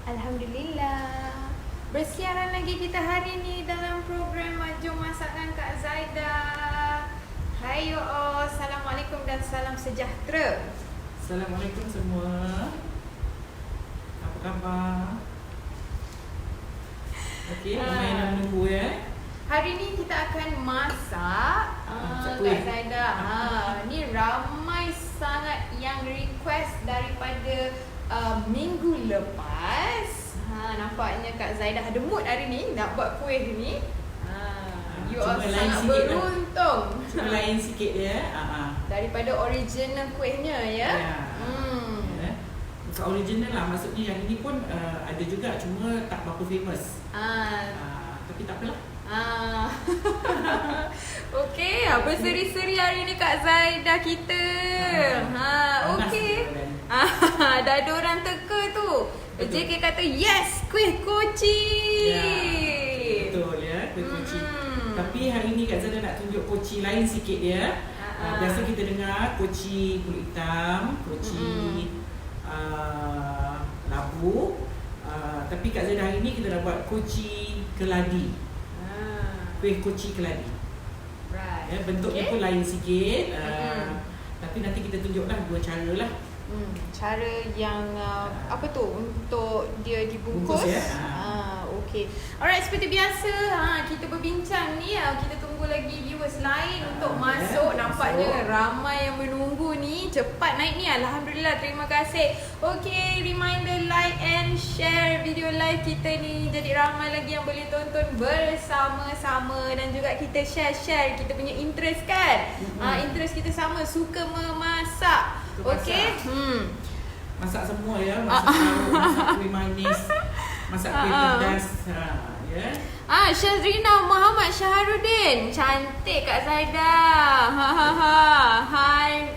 Alhamdulillah. Bersiaran lagi kita hari ni dalam program Jom Masakan Kak Zaida. Hai you all, Assalamualaikum dan salam sejahtera. Assalamualaikum semua. Apa khabar? Okey, ramai yang menunggu ya. Hari ni kita akan masak Kak Zaida. Ni ramai sangat yang request daripada minggu lepas. Nampaknya Kak Zaida ada mood hari ni nak buat kuih ni. You all sangat beruntung. Cuma lain sikit ya. Daripada original kuihnya ya. Bukan original lah, maksudnya yang ini pun ada juga, cuma tak berapa famous. Tapi tak apalah. Okey, berseri-seri hari ni Kak Zaida kita. Okey. Dah ada orang teka tu. JK kata yes, kuih koci. Betul ya, kuih koci. Tapi hari ni Kak Zaida nak tunjuk koci lain sikit ya. Biasa kita dengar koci kulit hitam, koci labu. Tapi Kak Zaida hari ni kita dah buat koci keladi. Kuih koci keladi. Right. Ya, bentuknya pun lain sikit. Tapi nanti kita tunjuklah dua cara lah. Cara yang apa tu untuk dia dibungkus. Bungkus, ya? Okey. Alright, seperti biasa kita berbincang ni, kita tunggu lagi viewers lain untuk masuk. Nampaknya ramai yang menunggu ni. Cepat naik ni, alhamdulillah, terima kasih. Okey, reminder like and share video live kita ni, jadi ramai lagi yang boleh tonton bersama-sama. Dan juga kita share kita punya interest kan. Interest kita sama, suka memasak. Okey. Masak semua ya, masak lauk, masak kuih manis, masak kuih pedas. Ya. Syazrina Muhammad Syaharudin. Cantik Kak Zaida.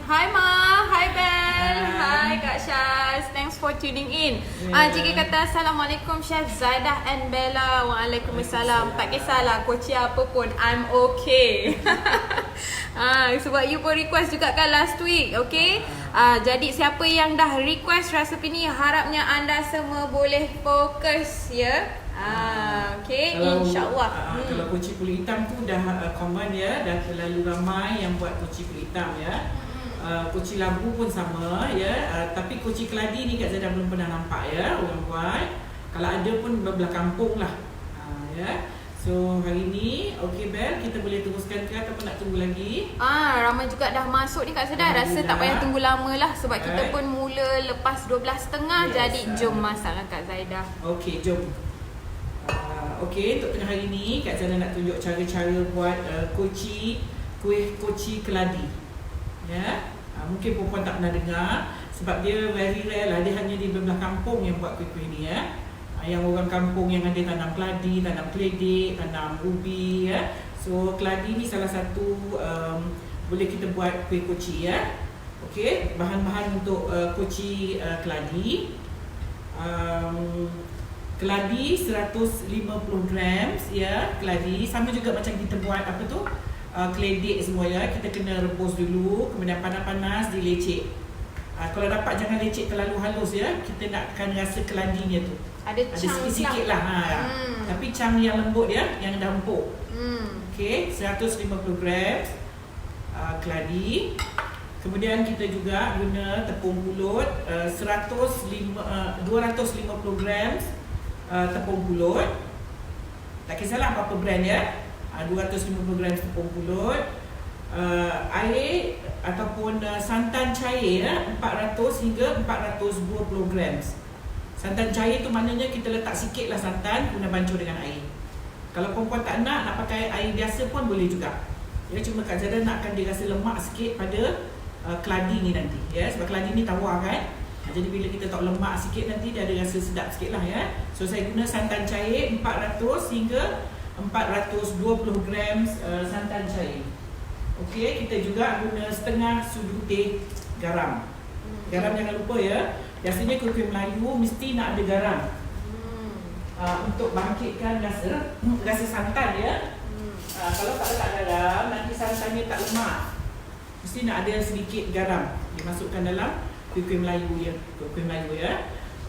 Hi Ma, hi Ben. Hi Kak Syaz. Thanks for tuning in. Jika kata Assalamualaikum Chef Zaidah and Bella. Waalaikumsalam. Tak kisahlah koci apa pun, I'm okay. Sebab you pun request juga kan last week. Okay. Jadi siapa yang dah request resepi ni, harapnya anda semua boleh fokus ya. Okay, insyaAllah. Kalau koci kulit hitam tu dah common ya, dah terlalu ramai yang buat koci kulit hitam ya. Koci labu pun sama ya. Tapi koci keladi ni Kak Zaida belum pernah nampak ya orang buat. Kalau ada pun bebelah kampung lah. Ya. So hari ni, okay Bel, kita boleh teruskan ke ataupun nak tunggu lagi? Ramai juga dah masuk ni Kak Zaida. Rasa tak payah tunggu lama lah, sebab kita pun mula lepas 12.30. Jadi jom masak lah Kak Zaida. Okay, jom. Okay, untuk tengah hari ni Kak Zaida nak tunjuk cara-cara buat kuih koci keladi. Ya. Mungkin perempuan tak pernah dengar, sebab dia very rare lah. Dia hanya di beberapa kampung yang buat kuih-kuih ni ya. Yang orang kampung yang ada tanam keladi, tanam keledek, tanam ubi ya. So keladi ni salah satu boleh kita buat kuih koci ya. Okey, bahan-bahan untuk koci keladi. Keladi 150 grams ya, keladi. Sama juga macam kita buat apa tu? Keledek semua ya. Kita kena rebus dulu, kemudian panas-panas dilecek. Kalau dapat jangan lecek terlalu halus ya. Kita nakkan rasa keladinya tu. Ada sikit-sikit lah. Tapi cam yang lembut ya, yang dah empuk. Okey, 150 grams keladi. Kemudian kita juga guna tepung pulut 250 grams tepung pulut. Tak kisahlah apa-apa brand ya. 250 grams tepung pulut. Air ataupun santan cair ya, 400 hingga 420 grams. Santan cair tu maknanya kita letak sikit lah santan, guna bancuh dengan air. Kalau perempuan tak nak pakai air biasa pun boleh juga. Ya, cuma Kak Zaida nakkan dia rasa lemak sikit pada keladi ni nanti ya, sebab keladi ni tawar kan. Jadi bila kita tak lemak sikit nanti dia ada rasa sedap sikit lah ya. So saya guna santan cair 400 hingga 420 grams santan cair. Okey, kita juga guna setengah sudu teh garam. Garam jangan lupa ya. Biasanya kuih Melayu mesti nak ada garam. Untuk bangkitkan rasa santan ya. Kalau tak letak garam, nanti santannya tak lemak. Mesti nak ada sedikit garam dimasukkan dalam kuih Melayu ya. Kuih Melayu ya.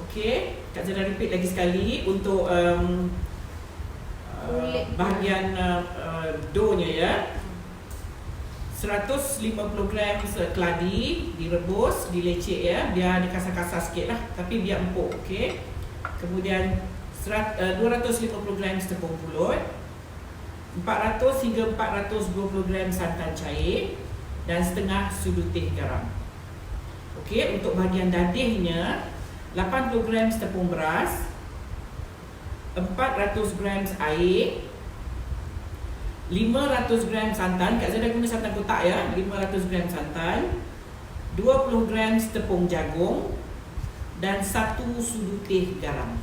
Okey. Okey, Kak Zara repeat lagi sekali untuk bahagian dough-nya ya. 150 gram keladi direbus, dilecek ya, biar dia kasar-kasar sikit lah, tapi biar empuk. Okey. Kemudian 250 gram tepung pulut, 400 hingga 420 gram santan cair dan setengah sudu teh garam. Okey, untuk bahagian dadihnya 80 gram tepung beras, 400 gram air, 500 gram santan. Kak Zara guna santan kotak ya, 500 gram santan, 20 gram tepung jagung dan 1 sudu teh garam.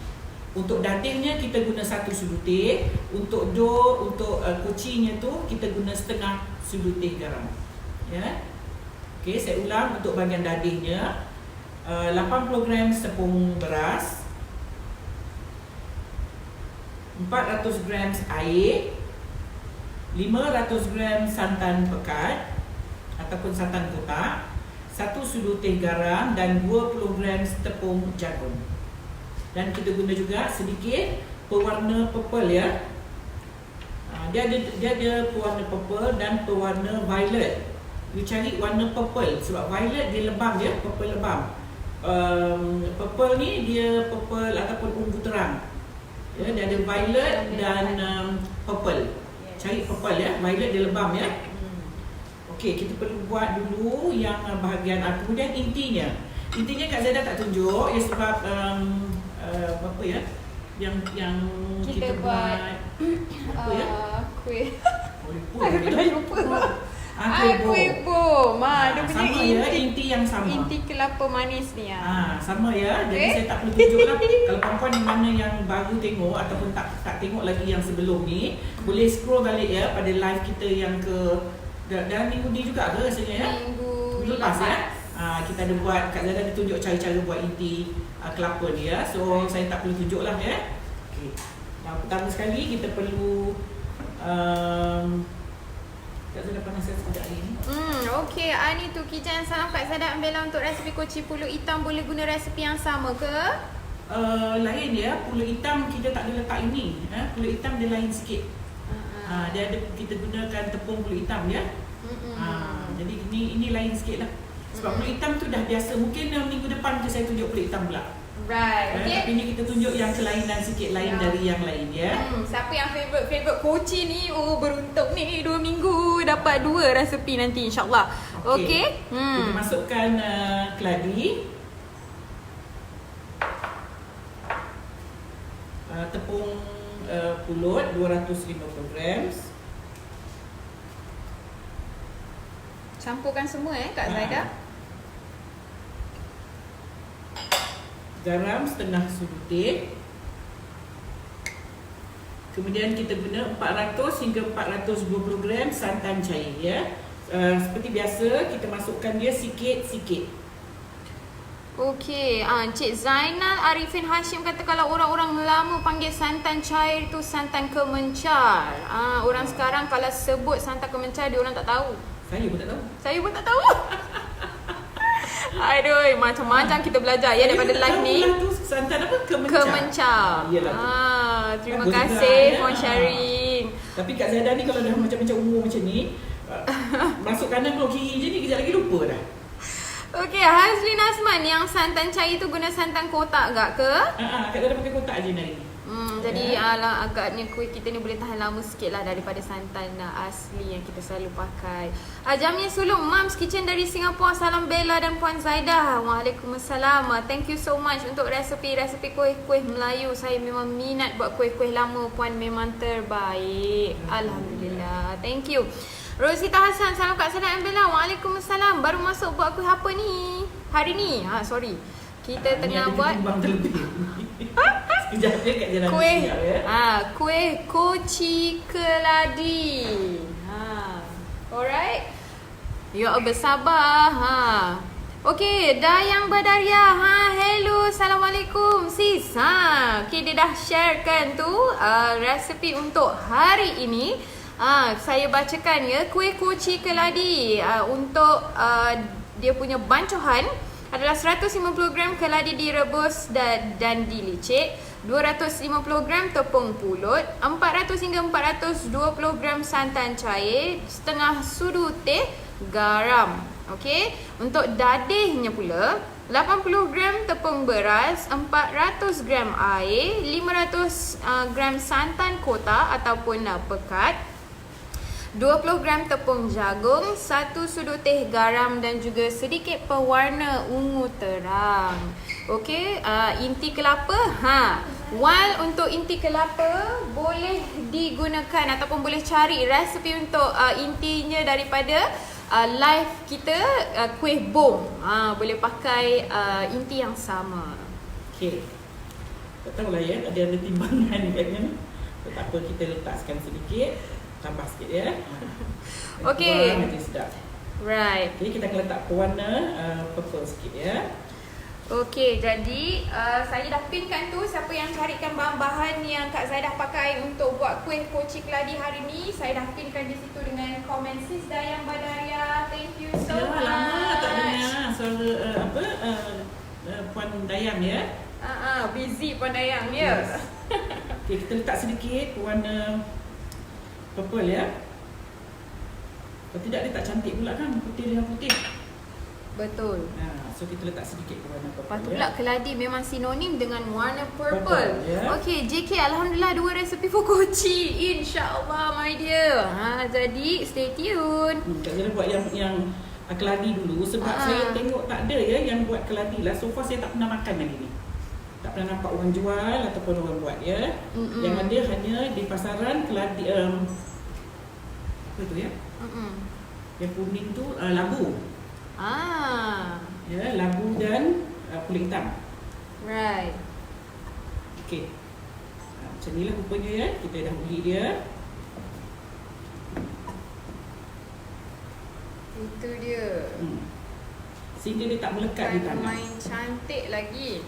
Untuk dadingnya kita guna 1 sudu teh, untuk dough, untuk kucinya tu kita guna setengah sudu teh garam. Ya. Okey, saya ulang untuk bahagian dadingnya. 80 gram tepung beras, 400 gram air, 500 gram santan pekat ataupun santan kotak, 1 sudu teh garam dan 20 gram tepung jagung. Dan kita guna juga sedikit pewarna purple ya. Dia ada pewarna purple dan pewarna violet. You cari warna purple sebab violet dia lebam ya, purple lebam. Purple ni dia purple ataupun ungu terang. Ya, dia ada violet dan purple. Cari purple ya, violet dia lebam ya. Okey, kita perlu buat dulu yang bahagian kemudian intinya. Intinya Kak Zara tak tunjuk ya sebab apa ya? Yang kita buat apa ya? Kuih. Lupa. Kuih bom. Dia punya sama ya, inti yang sama. Inti kelapa manis ni ya. Sama ya. Jadi saya tak perlu tunjuk lah. Kalau perempuan yang mana yang baru tengok ataupun tak tengok lagi yang sebelum ni, boleh scroll balik ya pada live kita yang dalam minggu ni juga ke rasanya ya? Minggu lepas ya. Kita ada buat, Kak Zara ada tunjuk cara-cara buat inti kelapa ni ya. So saya tak perlu tunjuk lah ya. Okay. Pertama sekali kita perlu Kak Zara panaskan sekejap lagi ni. Okey, ni tu Kijan salam Kak Sada Ambela untuk resipi koci pulut hitam, boleh guna resipi yang sama ke? Lain ya, pulut hitam kita tak ada letak ini. Pulut hitam dia lain sikit. Dia ada, kita gunakan tepung pulut hitam ya. Jadi ini lain sikit lah. Sebab pulut hitam tu dah biasa. Mungkin minggu depan tu saya tunjuk pulut hitam pula. Right, okay. Tapi ni kita tunjuk yang kelainan sikit lain dari yang lain ya. Siapa yang favorite koci ni? Beruntung ni 2 minggu dapat 2 resepi nanti insyaAllah. Okay. Kita masukkan keladi, tepung pulut 250 gram. Campurkan semua Kak Zaida. Garam setengah sudu teh. Kemudian kita guna 400 hingga 420 gram santan cair ya. Seperti biasa kita masukkan dia sikit-sikit. Okey, Cik Zainal Arifin Hashim kata kalau orang-orang lama panggil santan cair tu santan kemencar. Orang sekarang kalau sebut santan kemencar dia orang tak tahu. Saya pun tak tahu. Saya pun tak tahu. Aduh, macam-macam kita belajar ya daripada live ni. Santan apa? Kemencar. Terima kasih for sharing. Tapi Kak Zada ni kalau dah macam-macam umur macam ni, masuk kanan keluar kiri je ni kejap lagi lupa dah. Okey, Hazlin Azman yang santan cair tu guna santan kotak agak ke? Kak Zada pakai kotak je hari ni. Jadi agaknya kuih kita ni boleh tahan lama sikit lah daripada santan asli yang kita selalu pakai. Jamil Sulung, Mom's Kitchen dari Singapura. Salam Bella dan Puan Zaidah. Waalaikumsalam. Thank you so much untuk resepi kuih-kuih Melayu. Saya memang minat buat kuih-kuih lama. Puan memang terbaik. Alhamdulillah. Thank you. Rosita Hassan, salam Kak Sada and Bella. Waalaikumsalam. Baru masuk buat kuih apa ni? Hari ni? Sorry. Kita tengah buat kuih koci keladi. Alright. Ya bersabar. Okey, Dayang Badaria. Hello, assalamualaikum sis. Okay, dia dah sharekan tu resepi untuk hari ini. Saya bacakan ya, kuih koci keladi untuk dia punya bancuhan. adalah 150 gram keladi direbus dan dilicik, 250 gram tepung pulut, 400 hingga 420 gram santan cair, setengah sudu teh garam. Okey, untuk dadihnya pula 80 gram tepung beras, 400 gram air, 500 gram santan kota ataupun pekat, 20 gram tepung jagung, 1 sudu teh garam dan juga sedikit pewarna ungu terang. Okey, inti kelapa. While untuk inti kelapa boleh digunakan ataupun boleh cari resepi untuk intinya daripada live kita kuih bom. Boleh pakai inti yang sama. Okey. Tak tahulah ya, ada timbangan katnya. Tak apa, kita letakkan sedikit, tambah sikit ya. Okey. Nanti sedap. Right. Jadi kita akan letak pewarna purple sikit ya. Okey, jadi saya dah pinkan tu. Siapa yang carikan bahan-bahan yang Kak Zaidah pakai untuk buat kuih koci keladi hari ni, saya dah pinkan di situ dengan komen Sis Dayang Badaria. Thank you so much. Lama tak dengar suara Puan Dayang ya. Busy Puan Dayang ya. Yes. Okey, kita letak sedikit warna purple ya. Kalau tidak dia tak cantik pula kan, putih dengan putih. Betul. So kita letak sedikit warna purple. Lepas tu pula keladi memang sinonim dengan warna purple. Yeah. Okey, JK Alhamdulillah 2 resepi for koci. InsyaAllah my dear. Jadi stay tune. Kak Zara buat yang keladi dulu sebab saya tengok tak ada ya yang buat keladi lah. So far saya tak pernah makan lagi ni. Tak pernah nampak orang jual ataupun orang buat ya. Yang ada hanya di pasaran keladi apa tu ya? Yang kuning tu labu. Ya, labu dan kulit hitam. Right. Okey. Macam ni lah rupanya ya. Kita dah beli dia. Itu dia. Sehingga dia tak melekat di tangan. Main cantik lagi.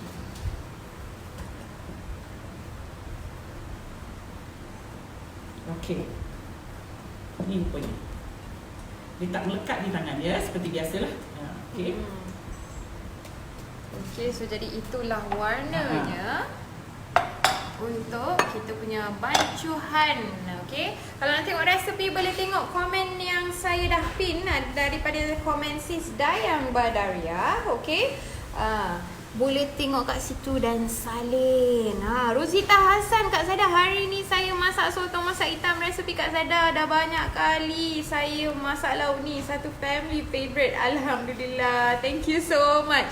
Okey. Ni rupanya. Dia tak melekat di tangan ya, seperti biasalah. Okey. Okey, so jadi itulah warnanya untuk kita punya bancuhan. Okey. Kalau nak tengok resepi boleh tengok komen yang saya dah pin daripada komen Sis Dayang Badaria. Okey. Boleh tengok kat situ dan salin. Rosita Hassan, Kak Zada, hari ni saya masak sotong masak hitam resepi Kak Zada. Dah banyak kali saya masak lauk ni. Satu family favourite. Alhamdulillah. Thank you so much.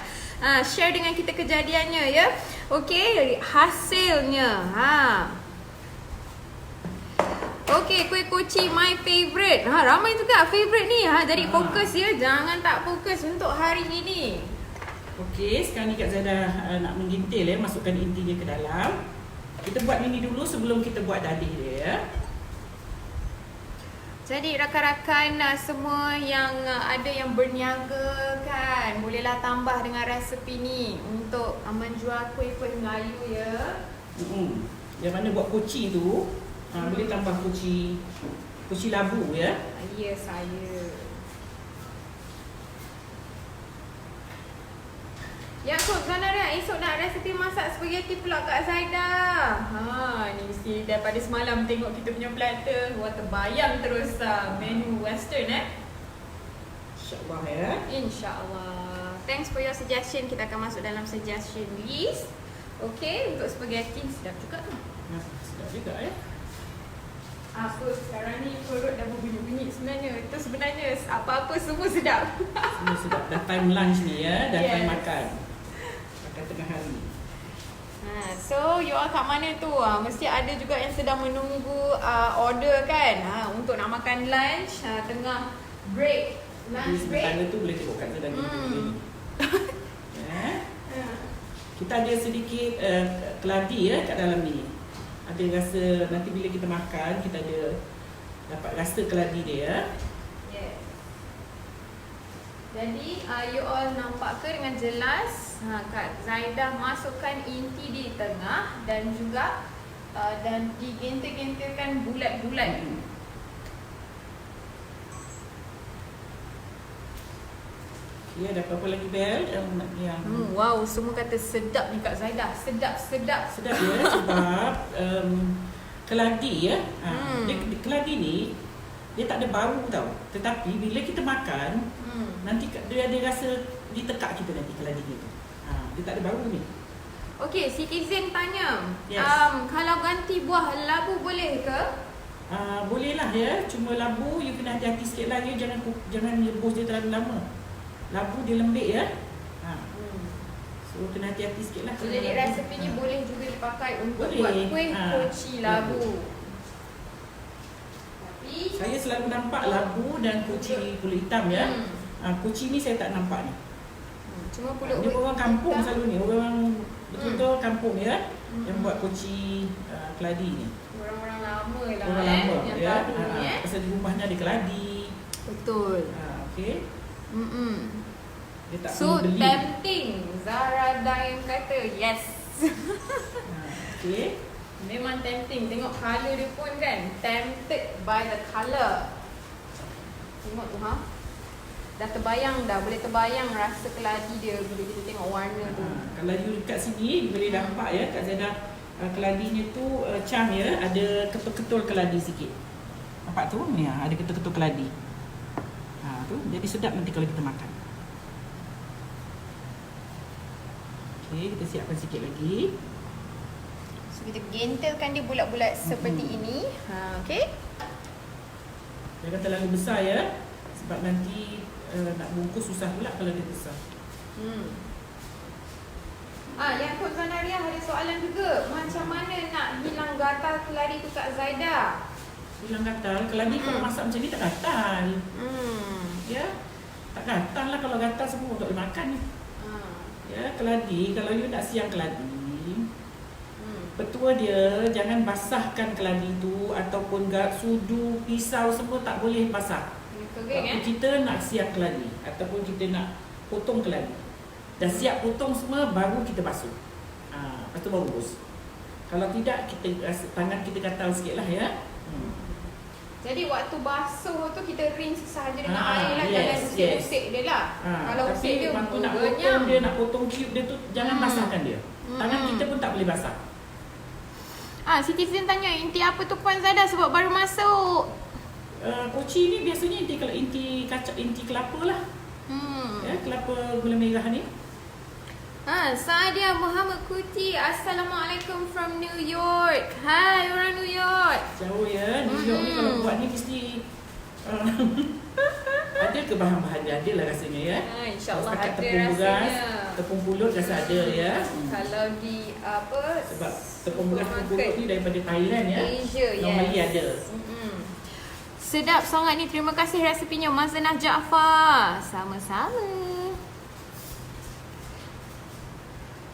Share dengan kita kejadiannya ya. Okey, hasilnya. Okey, kuih koci my favourite. Ramai juga favourite ni. Jadi fokus ya. Jangan tak fokus untuk hari ini. Okey, sekarang ni Kak Zada nak menggintil ya, masukkan intinya ke dalam. Kita buat ini dulu sebelum kita buat dadih dia ya. Jadi rakan-rakan semua yang ada yang berniaga kan, bolehlah tambah dengan resepi ni untuk menjual kuih-kuih Melayu ya. Yang mana buat koci tu, boleh tambah koci labu ya. Ya, saya. Ya, Kak Zanaria, esok nak resepi masak spaghetti pula Kak Zaidah. Ni mesti daripada semalam tengok kita punya platter. Wah, terbayang terus menu western InsyaAllah ya. InsyaAllah. Thanks for your suggestion. Kita akan masuk dalam suggestion list. Okay, untuk spaghetti sedap juga tu. Sedap juga ya. Apa sekarang ni perut dah berbunyi-bunyi sebenarnya. Itu sebenarnya apa-apa semua sedap. Semua sedap. Dah time lunch ni ya. Dah time makan. Tengah hari. So you all kat mana tu? Mesti ada juga yang sedang menunggu order kan, untuk nak makan lunch, tengah break, lunch break. Sebentar tu boleh tengok kat Zada ni. Kita ada sedikit keladi ya kat dalam ni. Ada rasa nanti bila kita makan kita ada dapat rasa keladi dia ya. Yes. Jadi you all nampak ke dengan jelas? Kak Zaidah masukkan inti di tengah dan juga dan digentir-gentirkan bulat-bulat. Ya, dapat apa lagi Bel? Yang Wow, semua kata sedap ni Kak Zaidah. Sedap. sedap ya sebab keladi ya. Keladi ni dia tak ada bau tau. Tetapi bila kita makan, nanti dia ada rasa di tekak kita nanti keladi ni tu. Dia tak ada bau ni. Okey, Citizen tanya. Yes. Kalau ganti buah labu boleh ke? Boleh lah ya. Cuma labu you kena hati-hati sikit lah ya. Jangan rebus dia terlalu lama. Labu dia lembik ya. So kena hati-hati sikit lah. So, jadi resepi ni boleh juga dipakai untuk Boleh. buat kuih koci labu. Tapi Saya selalu nampak labu dan kuci pulut hitam ya. Kuci ni saya tak nampak ni. cuma pulut Dia orang kampung hitam. selalu ni. Orang betul-betul kampung ya. Yang buat kuci keladi ni. Orang-orang lama lah Orang lama yang ya. tahu ni Pasal di rumahnya ada keladi. Betul. Okey. Dia tak So perlu beli. tempting. Zara Dayan kata yes. Okey. Memang tempting. Tengok colour dia pun kan. Tempted by the colour. Tengok tu dah terbayang dah. Boleh terbayang rasa keladi dia bila kita tengok warna tu. Kalau you kat sini boleh nampak ya Kak Zaidah, keladinya tu cam ya, ada ketul-ketul keladi sikit. Nampak tu? Ni ada ketul-ketul keladi. Tu jadi sedap nanti kalau kita makan. Okey, kita siapkan sikit lagi. So kita gentelkan dia bulat-bulat seperti ini. Okay. Jangan terlalu besar ya. Sebab nanti nak bungkus susah pula kalau dia besar. Yang Kak Zanaria ada soalan juga. Macam mana nak hilang gatal keladi tu Kak Zaidah? Hilang gatal, keladi kalau masak macam ni tak gatal. Ya. Tak gatal lah kalau gatal semua untuk dimakan ni. Ya, keladi kalau you nak siang keladi, petua dia jangan basahkan keladi tu ataupun sudu, pisau semua tak boleh basah. Tapi kita nak siap keladi ataupun kita nak potong keladi. Dah siap potong semua baru kita basuh. Lepas tu baru rebus. Kalau tidak kita tangan kita gatal sikit lah ya. Jadi waktu basuh tu kita rinse sahaja dengan air lah. Yes, Jangan usik dia lah. Kalau usik tapi dia waktu nak bergenyam. potong dia, nak potong cube dia tu jangan basahkan dia. Tangan kita pun tak boleh basah. Citizen tanya inti apa tu Puan Zaidah sebab baru masuk. Koci ni biasanya inti kelapa lah. Ya, kelapa gula merah ni. Sadia Muhammad Kuti. Assalamualaikum from New York. Hai orang New York. Jauh ya. New York ni kalau buat ni mesti ada ke bahan-bahan dia? Ada lah rasanya ya. InsyaAllah Setakat ada tepung beras, rasanya. tepung pulut rasa ada ya. Kalau di Sebab tepung beras tepung pulut ni daripada Thailand ya. Asia, Normally yes. ada. Sedap sangat ni. Terima kasih resepinya Mazanah Jaafar. Sama-sama.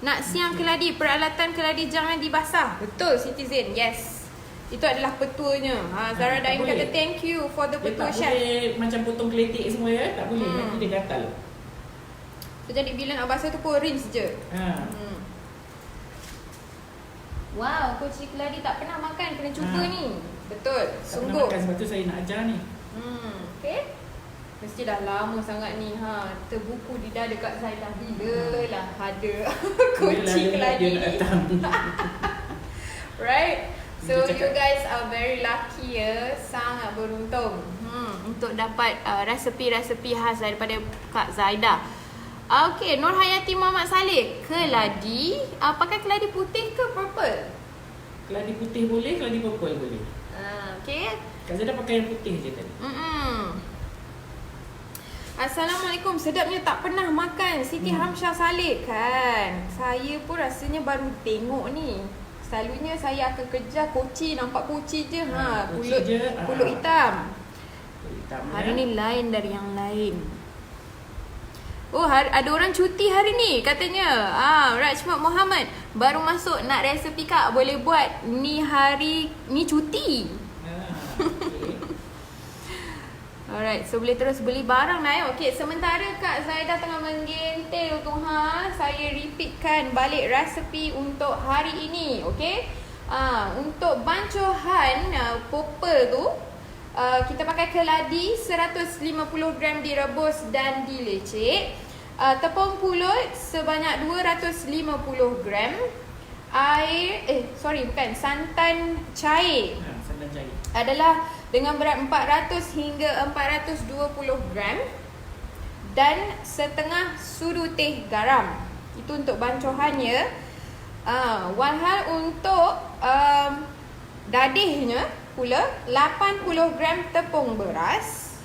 Nak siang keladi, peralatan keladi jangan dibasah. Betul Citizen, yes. Itu adalah petuanya. Zara Daim kata thank you for the Dia petua tak chef. boleh macam potong keletik semua ya. Tak boleh, nanti dia gatal. So, jadi bila nak basuh tu pun rinse je. Wow, koci keladi tak pernah makan. Kena cuba ni. Betul, Tak pernah sungguh. makan, sebab tu saya nak ajar ni. Okay. Mesti dah lama sangat ni terbuku di dada Kak Zaidah. Bila lah ada koci keladi dia nak ni. datang. Right? So Dia you cakap- guys are very lucky ya. Sangat beruntung untuk dapat resepi-resepi khas daripada Kak Zaidah. Okay, Nur Hayati Muhammad Saleh. Keladi, pakai keladi putih ke purple? Keladi putih boleh, keladi purple boleh. Okay. Kak Zaidah pakai yang putih je tadi. Assalamualaikum. Sedapnya tak pernah makan. Siti Hamsyah Saleh kan. Saya pun rasanya baru tengok ni. Selalunya saya akan kejar koci, nampak koci je. Koci Pulut je, pulut hitam. Hitam Hari ya. ni lain dari yang lain. Oh, ada orang cuti hari ni katanya. Rajmat Muhammad baru masuk nak resepi Kak. Boleh buat ni hari ni cuti. Okay. Alright, so boleh terus beli barang lah. Okay, sementara Kak Zaidah tengah menggentil tu saya repeatkan balik resepi untuk hari ini. Okay, untuk bancuhan popel tu kita pakai keladi 150 gram direbus dan dilecek. Tepung pulut sebanyak 250 gram. Santan cair Santan cair adalah dengan berat 400 hingga 420 gram. Dan setengah sudu teh garam. Itu untuk bancuhannya. Walhal untuk dadihnya pula 80 gram tepung beras,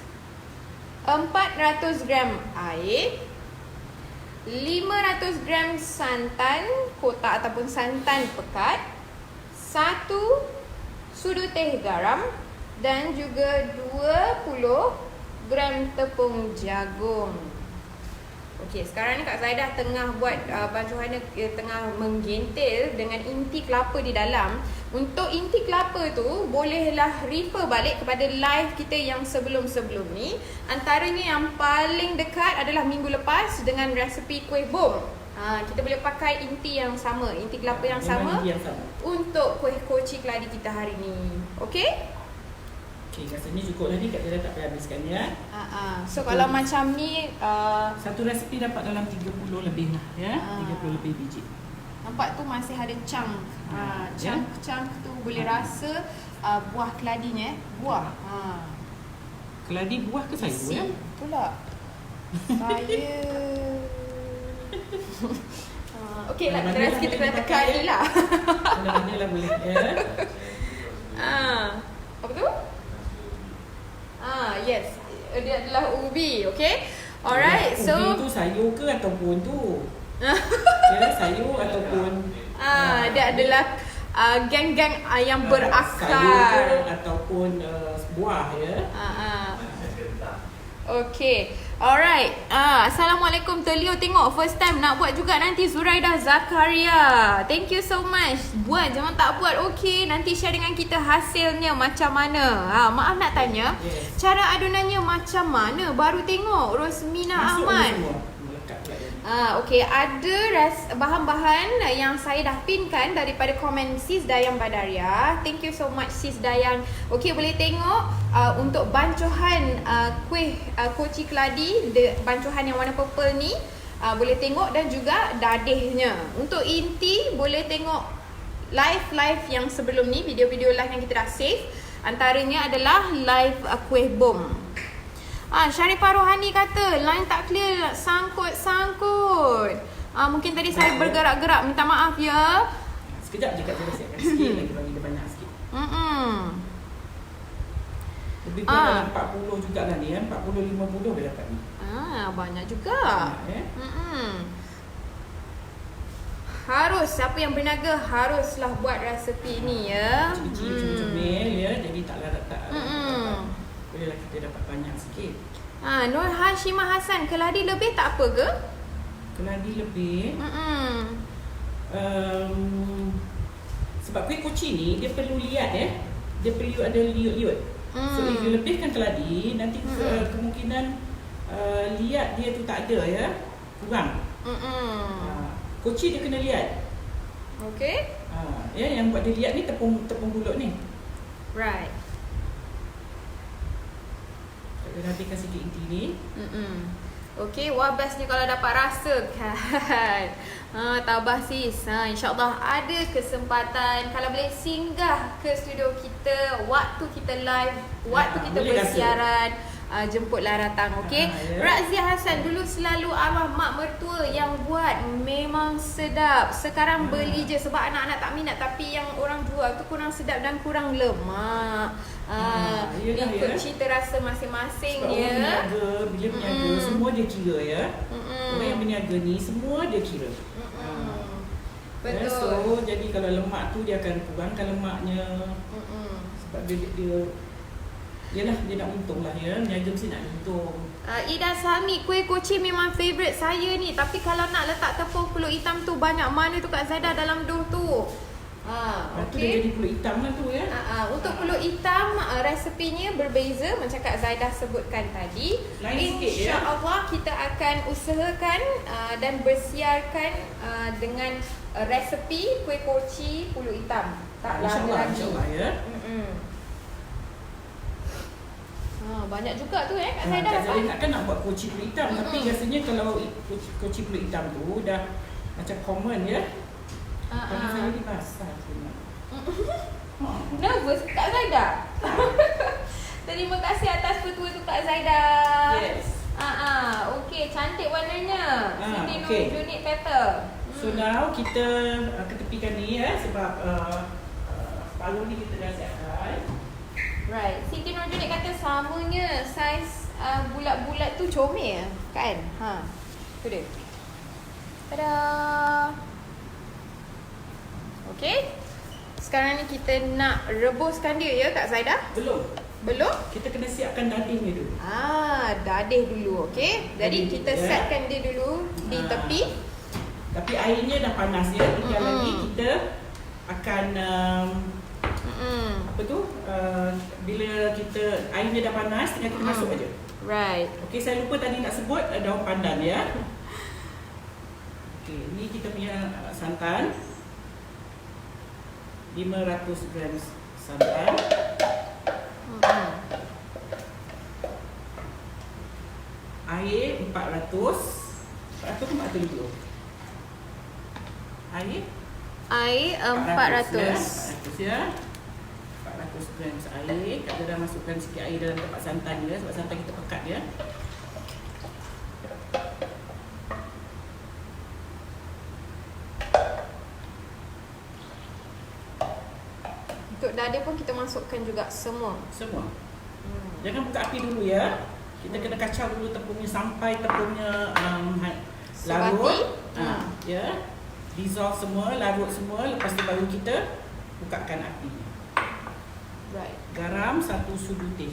400 gram air, 500 gram santan kotak ataupun santan pekat, 1 sudu teh garam dan juga 20 gram tepung jagung. Okey, sekarang ni Kak Zaidah tengah buat bancuhannya, tengah menggentil dengan inti kelapa di dalam. Untuk inti kelapa tu bolehlah refer balik kepada live kita yang sebelum-sebelum ni. Antaranya yang paling dekat adalah minggu lepas dengan resepi kuih bom. Kita boleh pakai inti yang sama, inti kelapa yang sama untuk kuih koci keladi kita hari ni. Okey? Okey, rasanya cukup lah ni, Kak Zaidah tak payah habiskan ya. So kalau macam ni satu resepi dapat dalam 30 lebih lah ya, 30 lebih biji. nampak tu masih ada chunk. Chunk tu boleh rasa buah keladinya. Buah. Keladi buah ke sayur ya? Pula. Saya okey lah, kita kena tekan ni lah. Mana-mana lah boleh ya. Apa tu? Yes. Dia adalah ubi, okay? Alright, so ubi tu sayur ke ataupun tu? Ya, sayur ataupun dia adalah gang-gang yang berakar. Sayur ke ataupun buah ya. Okay. Alright. Assalamualaikum Telio, tengok first time nak buat juga nanti Zuraidah Zakaria. Thank you so much. Buat jangan tak buat. Okay, nanti share dengan kita hasilnya macam mana. Maaf nak tanya, cara adunannya macam mana? Baru tengok Rosmina Ahmad. Okey, ada bahan-bahan yang saya dah pinkan daripada komen Sis Dayang Badaria. Thank you so much Sis Dayang. Okey, boleh tengok untuk bancuhan kuih koci keladi, bancuhan yang warna purple ni, boleh tengok, dan juga dadihnya. Untuk inti boleh tengok live yang sebelum ni, video-video live yang kita dah save. Antaranya adalah live kuih bom. Syarifah Rohani kata line tak clear, sangkut. Mungkin tadi saya bergerak-gerak, minta maaf ya. Sekejap je Kak Zaidah siapkan sikit lagi, bagi dia banyak sikit. Lebih kurang dalam 40 jugalah ni ya, 40-50 boleh dapat ni. Banyak juga. Harus, siapa yang berniaga haruslah buat resepi ni ya. Kecil-kecil comel ya, jadi taklah tak. Bolehlah kita dapat banyak sikit. Nur Hashimah Hassan, keladi lebih tak apa ke? Keladi lebih. Sebab kuih koci ni dia perlu liat ya. Dia perlu ada liut-liut. So if you lebihkan keladi, nanti kemungkinan liat dia tu tak ada ya. Kurang. Koci dia kena liat. Okay. Ya, yang buat dia liat ni tepung bulut ni. Right. Nantikan sikit inti ni. Okay, wah bestnya kalau dapat rasa kan. Tabah sis. InsyaAllah ada kesempatan kalau boleh singgah ke studio kita waktu kita live, waktu kita bersiaran. Jemputlah datang, okey. Razia Hassan, dulu selalu arwah mak mertua yang buat, memang sedap. Sekarang beli je sebab anak-anak tak minat, tapi yang orang jual tu kurang sedap dan kurang lemak. Ikut cita rasa masing-masing sebab ya. Bila berniaga semua dia kira ya. Orang yang berniaga ni semua dia kira. Betul. So jadi kalau lemak tu dia akan kurangkan lemaknya. Sebab dia nak untung lah ya. Niaga mesti nak untung. Ida Sami, kuih koci memang favourite saya ni. Tapi kalau nak letak tepung pulut hitam tu banyak mana tu Kak Zaidah dalam dough tu. Tu dia jadi pulut hitam lah tu ya. Untuk pulut hitam resepinya berbeza macam Kak Zaidah sebutkan tadi. InsyaAllah kita akan usahakan dan bersiarkan dengan resepi kuih koci pulut hitam. Tak lama lagi. InsyaAllah ya. Banyak juga tu Kak Kak Zaidah Zaidah dapat. ingatkan nak buat koci pulut hitam, tapi rasanya kalau koci pulut hitam tu dah macam common ya. Tangan saya ni basah sebenarnya. Nervous Kak Zaidah. Terima kasih atas petua tu Kak Zaidah. Yes. Okey, cantik warnanya. Sini okey. unit paper. So now kita ketepikan ni ya, sebab palu ni kita dah siapkan. Right. Siti Nurjunik kata samanya saiz bulat-bulat tu comel kan? Tu dia. Tada. Okey. Sekarang ni kita nak rebuskan dia ya Kak Zaidah? Belum. Belum? Kita kena siapkan dagingnya dulu. Dadih dulu, okey. Jadi Daging, kita ya. setkan dia dulu di tepi. Tapi airnya dah panas ya. Tinggal lagi kita akan apa tu? Bila kita airnya dah panas, tinggal kita masuk aja. Right. Okey, saya lupa tadi nak sebut daun pandan ya. Okey, ni kita punya santan. 500 gram santan. Air 400. 400 ke 470? Air Air 400. ya. 400 gram air. Kita dah masukkan sikit air dalam tempat santan dia sebab santan kita pekat dia. Untuk dada pun kita masukkan juga semua. Semua. Jangan buka api dulu ya. Kita kena kacau dulu tepungnya sampai tepungnya larut. Ya. Dissolve semua, larut semua. Lepas tu baru kita bukakan apinya. Right. Garam 1 sudu teh.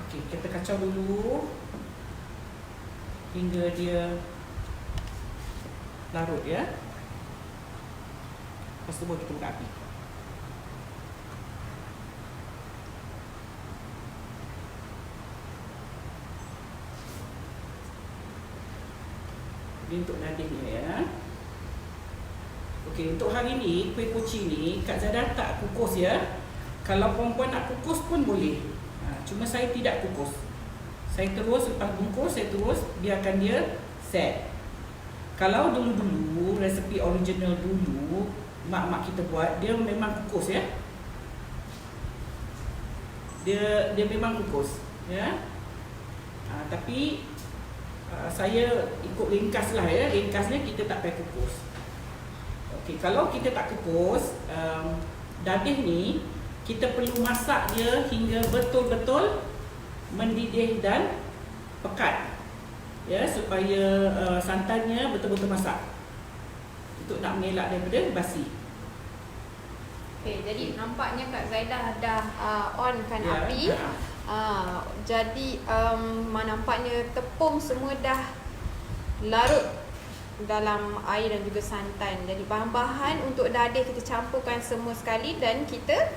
Okey, kita kacau dulu hingga dia larut ya. Lepas tu baru kita buka api. Ini untuk dagingnya ya. Okey, untuk hari ni kuih koci ni Kak Zaidah tak kukus ya. Kalau perempuan nak kukus pun boleh. Cuma saya tidak kukus. Saya terus lepas bungkus, saya terus biarkan dia set. Kalau dulu-dulu resepi original dulu mak-mak kita buat, dia memang kukus ya. Dia memang kukus ya. Tapi saya ikut ringkas lah ya. Ringkasnya kita tak payah kukus. Okey, kalau kita tak kukus, daging ni kita perlu masak dia hingga betul-betul mendidih dan pekat. Ya, supaya santannya betul-betul masak. Untuk nak mengelak daripada basi. Okey, jadi nampaknya Kak Zaidah dah onkan api. Jadi nampaknya tepung semua dah larut dalam air dan juga santan. Jadi bahan-bahan untuk dadih kita campurkan semua sekali dan kita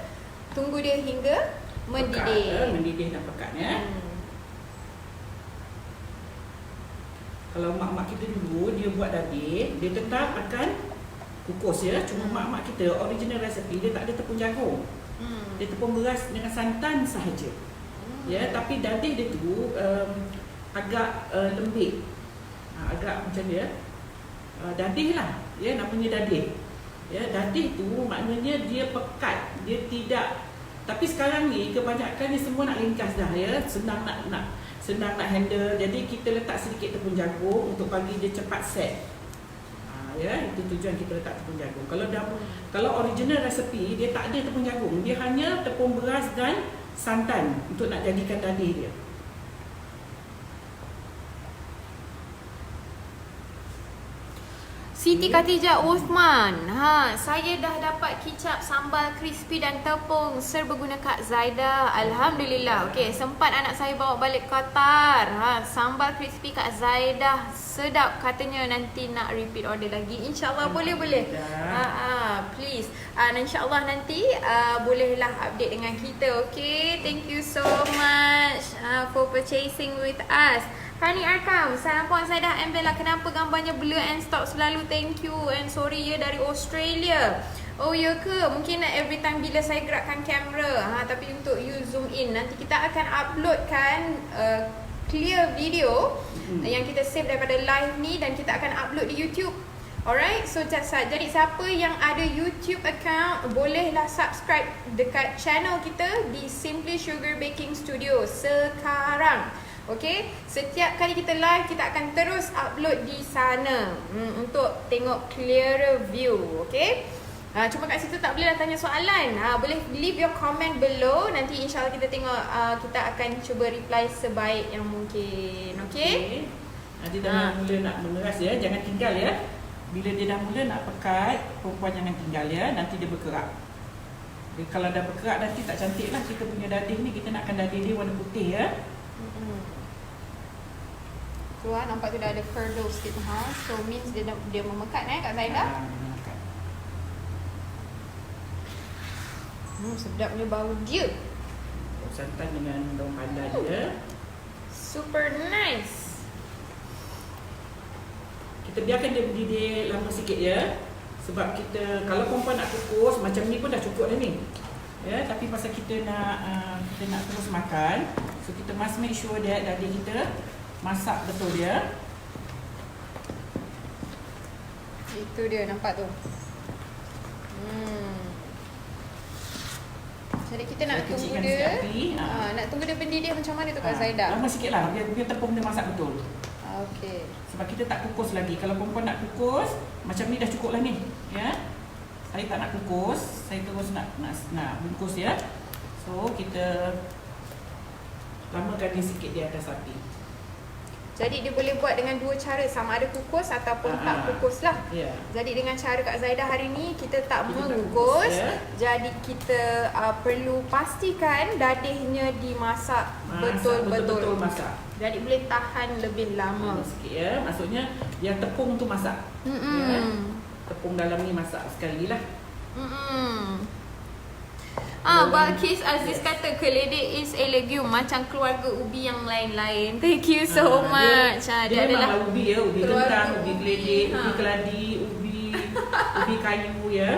tunggu dia hingga mendidih. Mendidih dan pekat ya. Kalau mak-mak kita dulu dia buat daging, dia tetap akan kukus ya. Cuma mak-mak kita original recipe dia tak ada tepung jagung. Dia tepung beras dengan santan sahaja. Ya, tapi daging dia tu agak lembik. Agak macam dia dadih lah. Ya, namanya dadih. Ya, dadih tu maknanya dia pekat, dia tidak. Tapi sekarang ni kebanyakannya semua nak ringkas dah ya, senang nak handle. Jadi kita letak sedikit tepung jagung untuk bagi dia cepat set. Ya, itu tujuan kita letak tepung jagung. Kalau original recipe dia tak ada tepung jagung, dia hanya tepung beras dan santan untuk nak jadikan dadih dia. Siti Khatijah Uthman. Saya dah dapat kicap sambal crispy dan tepung serba guna Kak Zaidah. Alhamdulillah. Okey, sempat anak saya bawa balik Qatar. Sambal crispy Kak Zaidah sedap, katanya nanti nak repeat order lagi. InsyaAllah boleh. Please. InsyaAllah nanti bolehlah update dengan kita. Okey, thank you so much for purchasing with us. Hani Arkam, salam Puan Zaidah and Bella. Kenapa gambarnya blur and stop selalu? Thank you and sorry ya dari Australia. Oh ya ke? Mungkin every time bila saya gerakkan kamera. Tapi untuk you zoom in, nanti kita akan uploadkan clear video yang kita save daripada live ni dan kita akan upload di YouTube. Alright, so jadi siapa yang ada YouTube account, bolehlah subscribe dekat channel kita di Simply Sugar Baking Studio sekarang. Okay, setiap kali kita live, kita akan terus upload di sana untuk tengok clearer view. Okay, cuma kat situ tak bolehlah tanya soalan. Boleh leave your comment below. Nanti insyaAllah kita tengok, kita akan cuba reply sebaik yang mungkin. Okay, Nanti dah mula nak mengeras ya, jangan tinggal ya. Bila dia dah mula nak pekat, perempuan jangan tinggal ya, nanti dia berkerak. Kalau dah berkerak nanti tak cantik lah kita punya daging ni. Kita nakkan daging dia warna putih ya. Tu nampak tu dah ada curdle sikit so means dia memekat Kak Zaidah. Sedapnya bau dia. Santan dengan daun pandan dia. Super nice. Kita biarkan dia berdidih lama sikit ya. Sebab kita, kalau perempuan nak kukus macam ni pun dah cukup dah ni ya. Tapi pasal kita nak terus makan, so kita must make sure that daging kita masak betul dia. Itu dia, nampak tu. Jadi kita nak tunggu dia nak tunggu dia mendidih macam mana tu Kak Zaidah? Lama sikit lah, biar tepung dia masak betul. Okay. Sebab kita tak kukus lagi. Kalau perempuan nak kukus, macam ni dah cukup lah ni ya. Saya tak nak kukus, saya terus nak bungkus ya. So kita lamakan dia sikit di atas api. Jadi dia boleh buat dengan dua cara, sama ada kukus ataupun tak kukus lah. Jadi dengan cara Kak Zaidah hari ni, kita tak mengukus. Jadi kita perlu pastikan dadihnya dimasak betul-betul masak. Jadi boleh tahan lebih lama. Sikit ya, maksudnya yang tepung tu masak. Ya? Tepung dalam ni masak sekali lah. Balkis Aziz kata keledek is a legume macam keluarga ubi yang lain-lain. Thank you so much. Dia adalah ubi ya, ubi kentang, ubi keledek, ubi keladi, ubi kayu ya.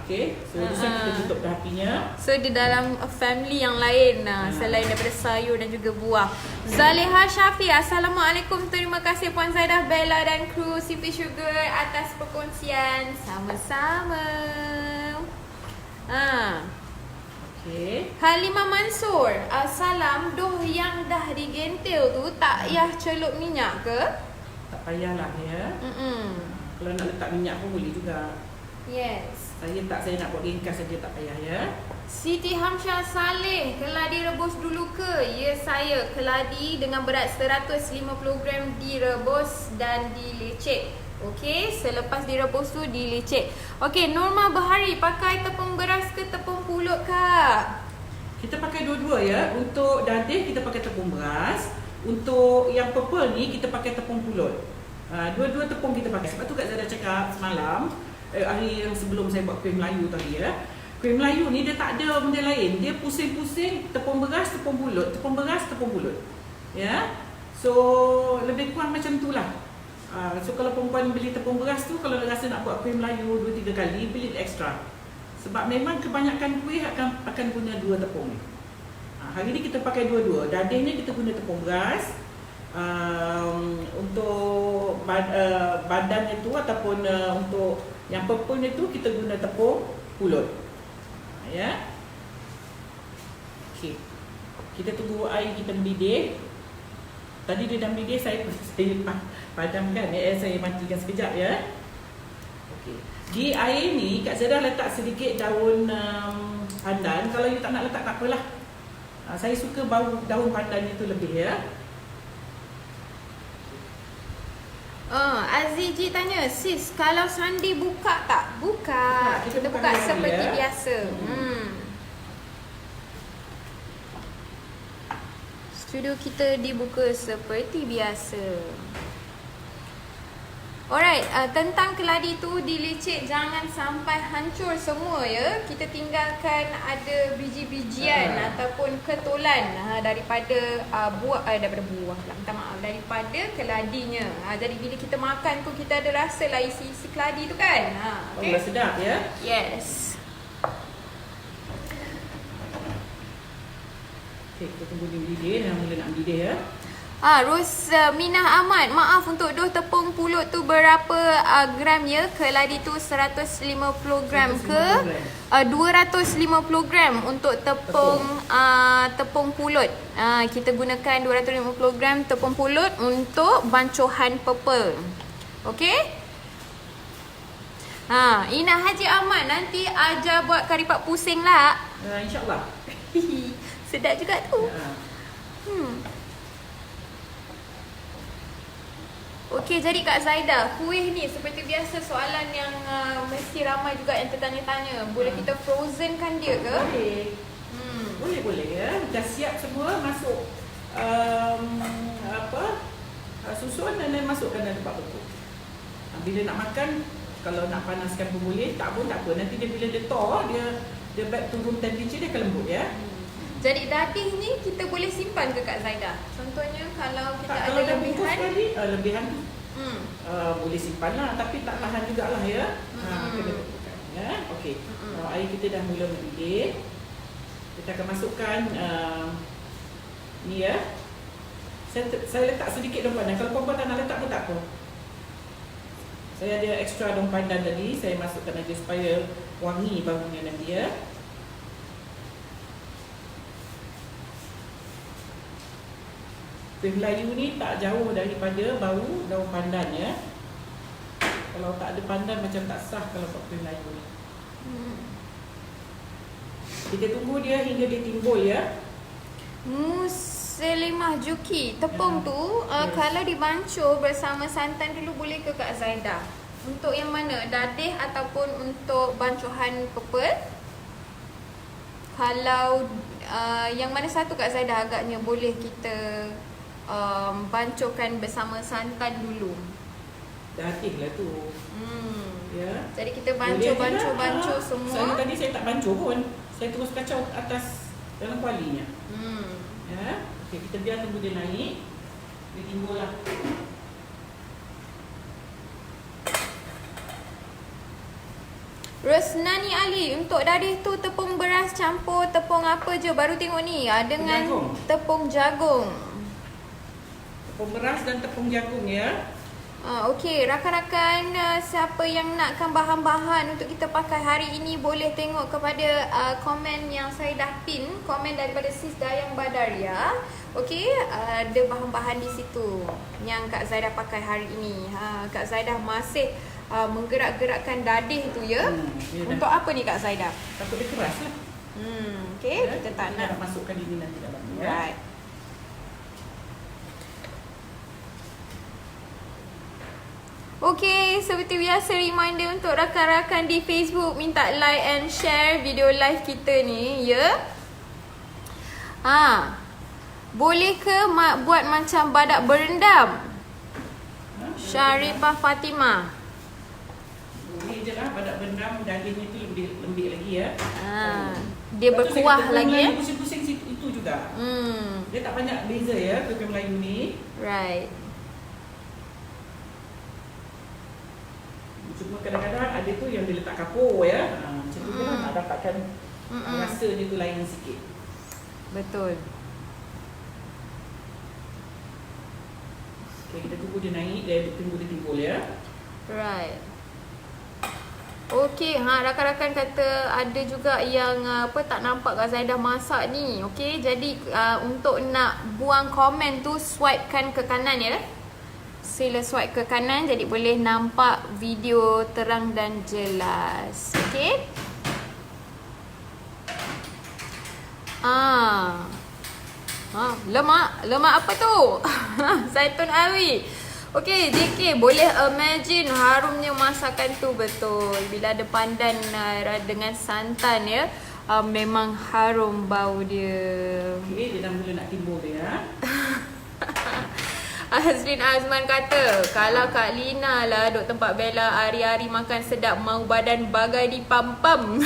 Okay, so kita tutup dah apinya. So di dalam family yang lain selain daripada sayur dan juga buah. Zaleha Syafi, Assalamualaikum. Terima kasih Puan Zaidah, Bella dan kru Simply Sugar atas perkongsian. Sama-sama. Okay. Halimah Mansur, salam. Doh yang dah digentil tu tak payah celup minyak ke? Tak payahlah ya. Kalau nak letak minyak pun boleh juga. Yes. Saya nak buat ringkas saja, tak payah ya. Siti Hamsyah Saleh, keladi rebus dulu ke? Ya saya, keladi dengan berat 150 gram direbus dan dilecek. Okey, selepas direbus tu dilecek. Okey, Norma Bahari, pakai tepung beras ke tepung pulut Kak? Kita pakai dua-dua ya. Untuk dadih kita pakai tepung beras. Untuk yang purple ni kita pakai tepung pulut. Dua-dua tepung kita pakai. Sebab tu Kak Zaidah cakap semalam, hari yang sebelum saya buat kuih Melayu tadi ya. Kuih Melayu ni dia tak ada benda lain. Dia pusing-pusing tepung beras, tepung pulut, tepung beras, tepung pulut. Ya. So lebih kurang macam itulah. So kalau perempuan beli tepung beras tu, kalau rasa nak buat kuih Melayu 2-3 kali, beli ekstra. Sebab memang kebanyakan kuih akan guna dua tepung ni. Hari ni kita pakai dua-dua. Dadihnya kita guna tepung beras. Untuk badannya tu ataupun untuk yang purple ni tu kita guna tepung pulut. Ya. Okey. Kita tunggu air kita mendidih. Tadi dia dah mendidih, saya padamkan saya matikan sekejap ya. Okey. Di air ni Kak Zaidah letak sedikit daun pandan. Kalau you tak nak letak tak apalah. Saya suka bau daun pandan itu lebih ya. Aziji tanya, sis, kalau Sandi buka tak? Buka. Kita buka seperti biasa. Studio kita dibuka seperti biasa. Alright, tentang keladi tu dilecek jangan sampai hancur semua ya. Kita tinggalkan ada biji-bijian ataupun ketulan daripada daripada buah lah. Minta maaf, daripada keladinya. Jadi bila kita makan tu kita ada rasa lah isi keladi tu kan. Okay. Oh, sedap ya. Yes. Okay, kita tunggu dia mendidih dan mula nak mendidih ya. Minah Ahmad, maaf untuk dos tepung pulut tu berapa gram ya? Keladi tu 150 gram ke 250 gram untuk tepung pulut. Kita gunakan 250 gram tepung pulut untuk bancuhan purple. Okey? Ina Haji Ahmad nanti ajar buat kari pak pusing lah. InsyaAllah. Sedap juga tu. Okey, jadi Kak Zaida, kuih ni seperti biasa soalan yang mesti ramai juga yang tertanya-tanya. Boleh kita frozenkan dia ke? Boleh. Boleh ya. Dah siap semua, masuk susun dan masukkan dalam tempat beku. Bila nak makan, kalau nak panaskan pun boleh, tak pun tak apa. Nanti dia bila dia thaw, dia back to room temperature, dia akan lembut ya. Jadi dadih ni kita boleh simpan ke Kak Zaida? Contohnya kalau kita kalau ada lebihan lebihan tu boleh simpan lah, tapi tak tahan jugalah ya. Kena betulkan ya. Okey. Air kita dah mula mendidih. Kita akan masukkan ni ya. Saya letak sedikit daun pandan. Kalau puan-puan tak nak letak pun tak apa. Saya ada extra daun pandan tadi, saya masukkan aja supaya wangi baunya nanti ya. Kuih Melayu ni tak jauh daripada bau daun pandan ya. Kalau tak ada pandan macam tak sah kalau buat kuih Melayu ni. Kita tunggu dia hingga dia timbul ya. Muslimah Juki, tepung tu kalau dibancur bersama santan dulu boleh ke Kak Zaida? Untuk yang mana? Dadih ataupun untuk bancuhan purple? Kalau yang mana satu Kak Zaida agaknya boleh kita bancurkan bersama santan dulu. Dadih lah tu. Ya. Jadi kita bancur semua. Saya tadi saya tak bancur pun. Saya terus kacau atas dalam kualinya. Ya. Okey, kita biar tunggu dia naik. Dia timbul lah. Rosnani Ali, untuk dadih tu tepung beras campur tepung apa je? Baru tengok ni dengan tepung jagung. Tepung beras dan tepung jagung ya. Okey, rakan-rakan siapa yang nakkan bahan-bahan untuk kita pakai hari ini boleh tengok kepada komen yang saya dah pin, komen daripada Sis Dayang Badaria. Okey, ada bahan-bahan di situ yang Kak Zaida pakai hari ini. Kak Zaida masih menggerak-gerakkan dadih tu ya. Untuk apa ni Kak Zaida? Takut dia keras lah. Okey, kita tak nak masukkan ini nanti dalam ni ya. Right. Okey, seperti biasa reminder untuk rakan-rakan di Facebook, minta like and share video live kita ni ya. Boleh ke buat macam badak berendam? Syarifah Fatimah. Boleh je lah, badak berendam dagingnya tu lebih lembik lagi ya. Dia berkuah lagi ya. Pusing-pusing itu juga. Dia tak banyak beza ya kuih Melayu ni. Right. Cuma kadang-kadang ada tu yang dia letak kapur ya. Macam tu kan nak dapatkan rasa dia tu lain sikit. Betul. Okay, kita tunggu dia naik, dia tunggu dia timbul ya. Right. Okey, rakan-rakan kata ada juga yang tak nampak Kak Zaida masak ni. Okey, jadi untuk nak buang komen tu swipekan ke kanan ya. Sila swipe ke kanan jadi boleh nampak video terang dan jelas. Okey. Lemak apa tu? Zaitun Awi. Okey, JK boleh imagine harumnya masakan tu betul. Bila ada pandan dengan santan ya, memang harum bau dia. Okey, dia dah mula nak timbul dia. Azrin Azman kata, kalau Kak Lina lah duk tempat Bella hari-hari makan sedap, mau badan bagai di Pam-Pam.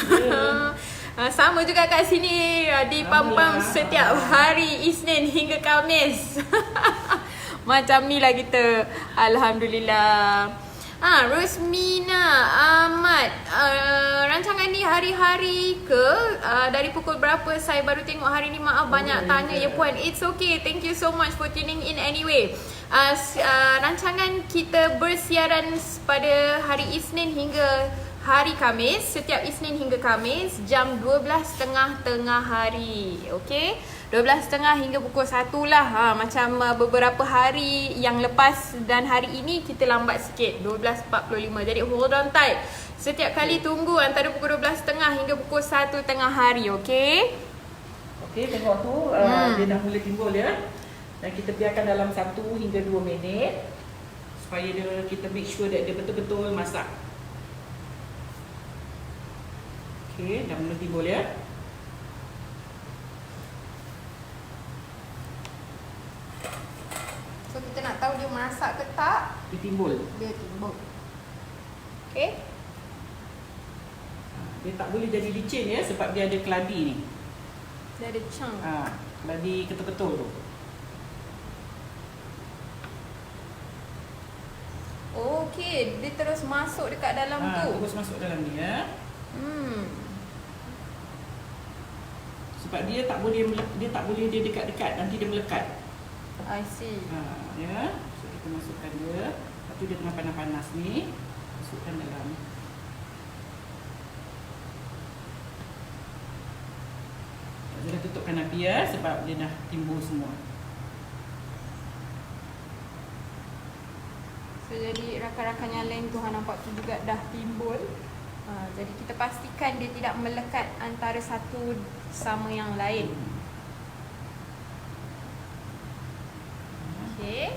Sama juga kat sini, di Pam-Pam setiap hari Isnin hingga Khamis. Macam ni lah kita. Alhamdulillah. Rosmina Ahmad, rancangan ni hari-hari ke? Dari pukul berapa? Saya baru tengok hari ni, maaf banyak tanya ya puan. It's okay, thank you so much for tuning in anyway. Rancangan kita bersiaran pada hari Isnin hingga hari Khamis, setiap Isnin hingga Khamis jam 12.30 tengah hari. Okay, 12.30 hingga pukul 1 lah. Macam beberapa hari yang lepas dan hari ini kita lambat sikit, 12.45. Jadi hold on tight. Setiap kali tunggu antara pukul 12.30 hingga pukul 1 tengah hari. Okay, tengok tu dia dah mula timbul ya. Dan kita biarkan dalam 1 hingga 2 minit supaya kita make sure that dia betul-betul masak. Okay, dah mula timbul ya. so kita nak tahu dia masak ke tak? Dia timbul. Dia timbul. Okay, Dia tak boleh jadi licin ya sebab dia ada keladi ni. dia ada chunk. Keladi ketul-ketul tu. Okay, dia terus masuk dekat dalam tu. Terus masuk dalam ni ya. Sebab dia tak boleh dia dekat-dekat, nanti dia melekat. I see. Ya. So kita masukkan dia. Lepas tu dia tengah panas-panas ni, masukkan dalam. Saya dah tutupkan api ya sebab dia dah timbul semua. So jadi rakan-rakan yang lain tu nampak tu juga dah timbul. Jadi kita pastikan dia tidak melekat antara satu sama yang lain. Okay.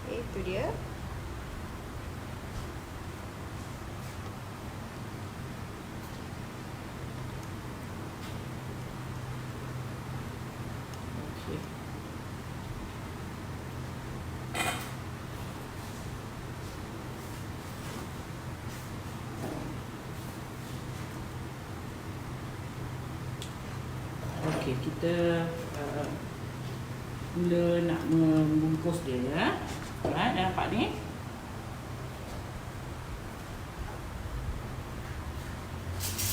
Okay, itu dia. Okey, kita mula nak membungkus dia ya. Alright, dah nampak ni?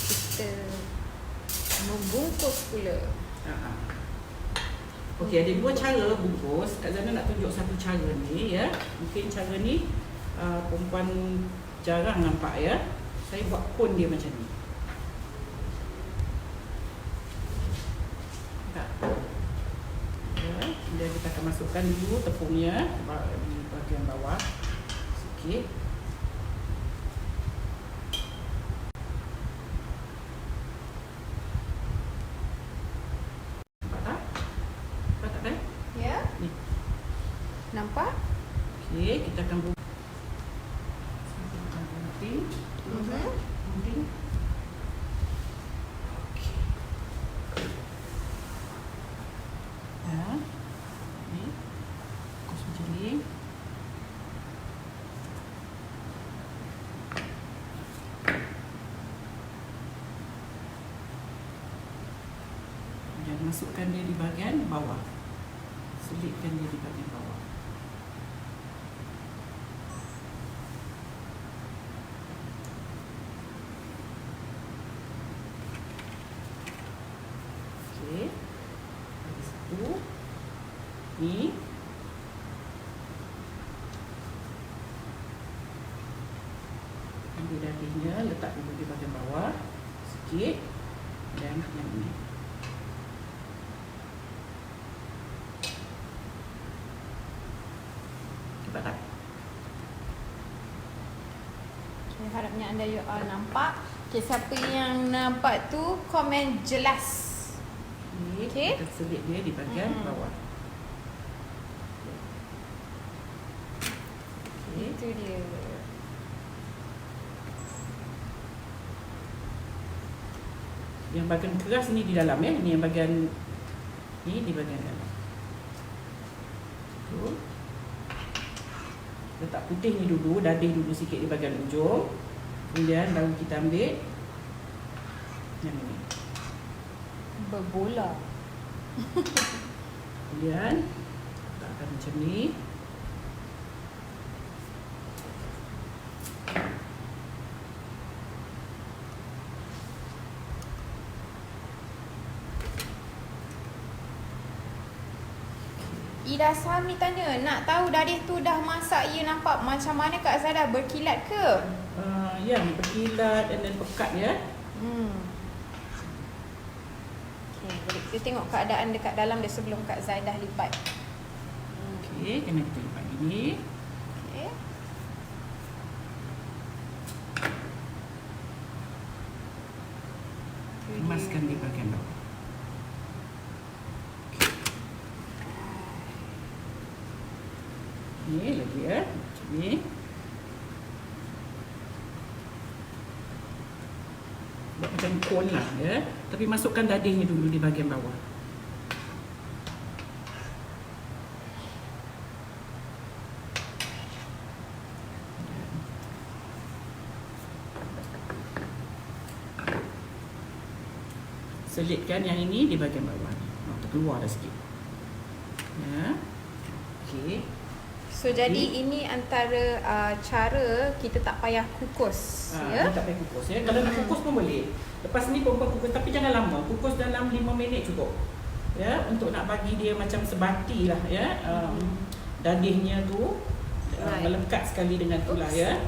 Kita membungkus pula. Okey, ada dua cara bungkus. Kak Zana nak tunjuk satu cara ni ya. Mungkin cara ni perempuan jarang nampak ya. Saya buat kon dia macam ni. Dan kita akan masukkan dulu tepungnya di bahagian bawah sikit. Nampak tak? Nampak tak kan? Ya. Ni. Nampak? Okey, kita akan gunting. Gunting. Okey. Ya. Ni. Kukus macam ni. Dan masukkan dia di bahagian bawah. Selitkan dia di bahagian bawah. Okey. Habis itu ni ambil dagingnya, letak dulu di bahagian bawah sikit dan yang ini. Nampak tak? Okay, harapnya anda you all nampak. Okay, siapa yang nampak tu komen jelas. Okey, Okey. kita selit dia di bahagian bawah. Okey. Itu dia. Yang bahagian keras ni di dalam ya. Ni yang bahagian ni di bahagian dalam. Tu. Letak putih ni dulu, dadih dulu sikit di bahagian ujung. Kemudian baru kita ambil yang ni. Berbola. Kemudian letakkan macam ni. Ida Sami tanya, nak tahu dadih tu dah masak, ia nampak macam mana Kak Zada, berkilat ke? Ya, berkilat dan pekat ya. Okay, jadi kita tengok keadaan dekat dalam dia sebelum Kak Zaidah lipat. Okey, kena kita lipat gini. Okay. Emaskan di bahagian bawah. Ni lagi ya, macam ni. Buat macam cone lah ya. Tapi masukkan dadihnya dulu di bahagian bawah. Selitkan yang ini di bahagian bawah. Terkeluar dah sikit. Ya. Okey. So jadi ini antara cara kita tak payah kukus, ya. Tak payah kukus ya. Kalau nak kukus pun boleh. Lepas ni perempuan kukus, tapi jangan lama. Kukus dalam 5 minit cukup. Ya, untuk nak bagi dia macam sebati lah ya. Dadihnya tu melekat sekali dengan tulah ya.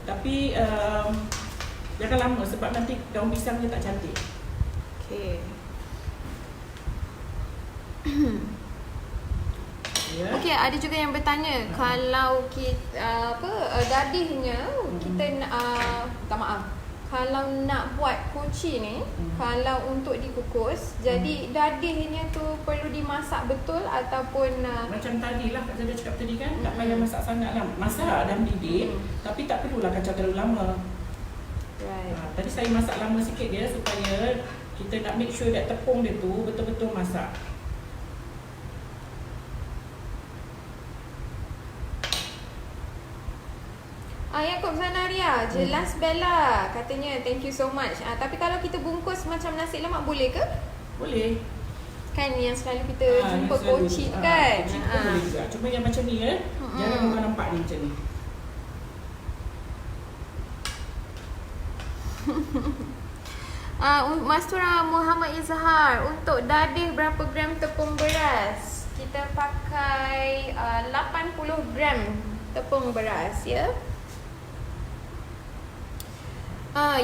Tapi jangan lama sebab nanti daun pisangnya tak cantik. Okey. Ya. Okey, ada juga yang bertanya kalau kita dadihnya kita minta maaf. Kalau nak buat kuci ni, kalau untuk dikukus, jadi dadihnya tu perlu dimasak betul ataupun macam tadi lah Kak Zada cakap tadi kan, tak payah masak sangat lah. Masak dah mendidih, tapi tak perlulah kacau terlalu lama. Right. Tadi saya masak lama sikit dia supaya kita nak make sure that tepung dia tu betul-betul masak. Yaakob Zanaria, jelas Bella katanya, thank you so much. Tapi kalau kita bungkus macam nasi lemak boleh ke? Boleh. Kan yang selalu kita jumpa koci kan? Koci pun boleh juga. Cuma yang macam ni ya, jangan orang nampak ni macam ni. Mastura Muhammad Izhar, untuk dadih berapa gram tepung beras? Kita pakai 80 gram tepung beras ya.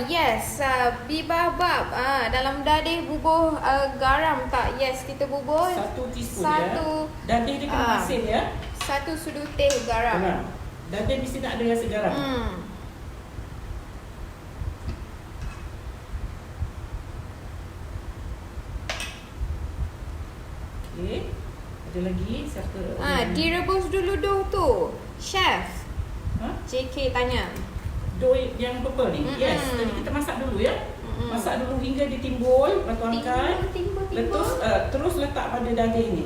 Yes, Bibabab, dalam dadih bubuh garam tak? Yes, kita bubuh 1 teaspoon ya. Dadih dia kena masin ya. 1 sudu teh garam. Dadih mesti nak ada rasa garam. Okey. Ada lagi siapa? Direbus dulu doh tu. Chef. JK tanya. Dough yang purple ni. Yes, tadi kita masak dulu ya. Masak dulu hingga dia timbul, lepas tu angkat. Terus letak pada dadih ni.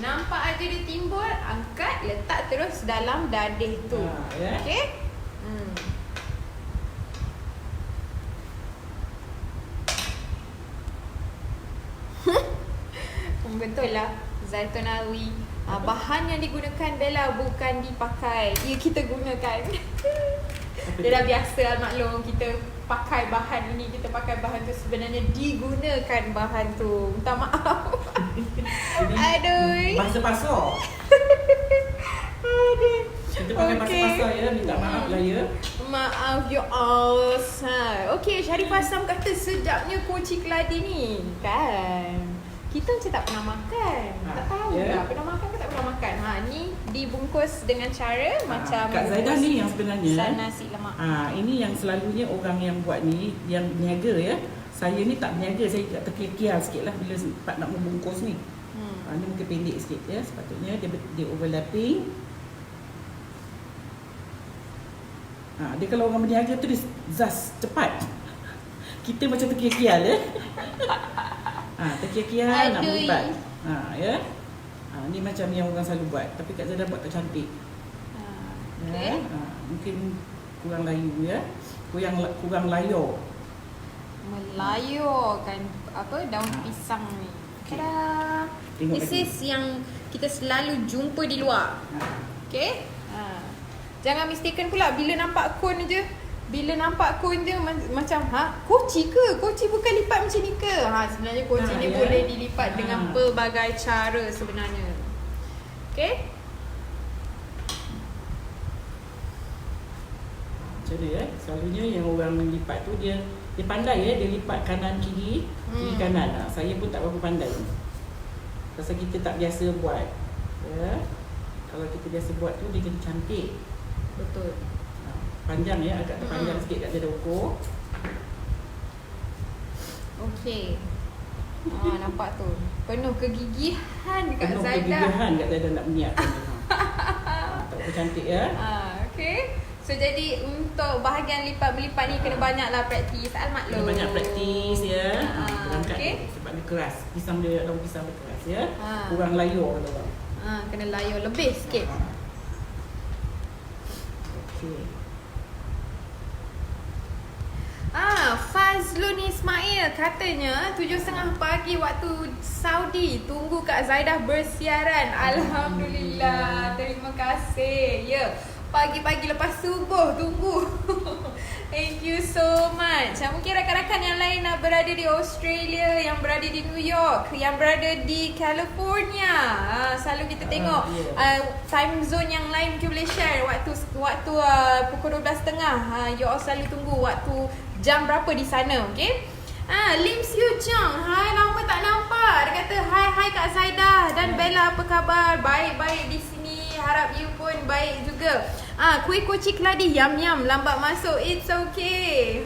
Nampak aja dia timbul, angkat, letak terus dalam dadih tu. Ya. Okey? Betul lah, zaitun alwi. Bahan yang digunakan Bella bukan dipakai, ia kita gunakan. Dia dah biasa maklum, kita pakai bahan ini, kita pakai bahan tu, sebenarnya digunakan bahan tu. Minta maaf. Aduh. Bahasa pasar. Aduh. Kita pakai bahasa pasar ya, minta maaf lah ya. Maaf ya Allah. Okey, Syarifah Sam kata sedapnya kuci keladi ni. Kan? Kita macam tak pernah makan. Tak tahu lah pernah makan ke tak pernah makan. Ni dibungkus dengan cara macam Kak Zaidah ni yang sebenarnya nasi lemak. Ini yang selalunya orang yang buat ni, yang berniaga ya. Saya ni tak berniaga, saya terkial sikit lah bila sempat nak membungkus ni. Ni mungkin pendek sikit ya. Sepatutnya dia overlapping. Dia kalau orang berniaga tu dia zas cepat. Kita macam terkial-kial ya. Terkial-kial nak Aduh. berlipat. Ya. Ni macam yang orang selalu buat, tapi Kak Zaida buat tak cantik. Okay. Mungkin kurang layu ya. Kurang layo. Melayurkan apa daun pisang ni. Tada. Tengok This lagi. is yang kita selalu jumpa di luar. Okay. Jangan mistaken pula bila nampak cone je. Bila nampak cone je macam koci ke? Koci bukan lipat macam ni ke? Sebenarnya koci ni Ya. boleh dilipat dengan pelbagai cara sebenarnya. Okay. Macam mana ya? Selalunya yang orang lipat tu dia pandai ya, dia lipat kanan kiri, kiri kanan. Saya pun tak berapa pandai. Pasal kita tak biasa buat. Ya. Kalau kita biasa buat tu dia kena cantik. Betul. Panjang ya, agak terpanjang sikit kat Zaida ukur. Okay. Nampak tu. Penuh kegigihan dekat Penuh Zaida. kegigihan kat Zaida nak menyiapkan. Tak berapa cantik ya. Okay. So jadi untuk bahagian lipat-melipat ni kena banyaklah praktis. Kena Almaklum. banyak praktis ya. Berangkat okay. sebab dia keras. Pisang dia daun pisang dia keras ya. Kurang layur kata orang. Kena layur lebih sikit. Okey. Fazlun Ismail katanya 7.30 pagi waktu Saudi. Tunggu Kak Zaidah bersiaran. Alhamdulillah. Terima kasih. Ya. Pagi-pagi lepas subuh tunggu. Thank you so much. Mungkin rakan-rakan yang lain nak berada di Australia, yang berada di New York, yang berada di California. Selalu kita tengok time zone yang lain mungkin boleh share waktu pukul 12.30. You all selalu tunggu waktu jam berapa di sana, okay? Lim Siu Chang, hai, lama tak nampak. Dia kata hai Kak Zaidah dan Bella, apa khabar? Baik-baik di sini. Harap you pun baik juga. Kuih koci keladi yum lambat masuk. It's okay.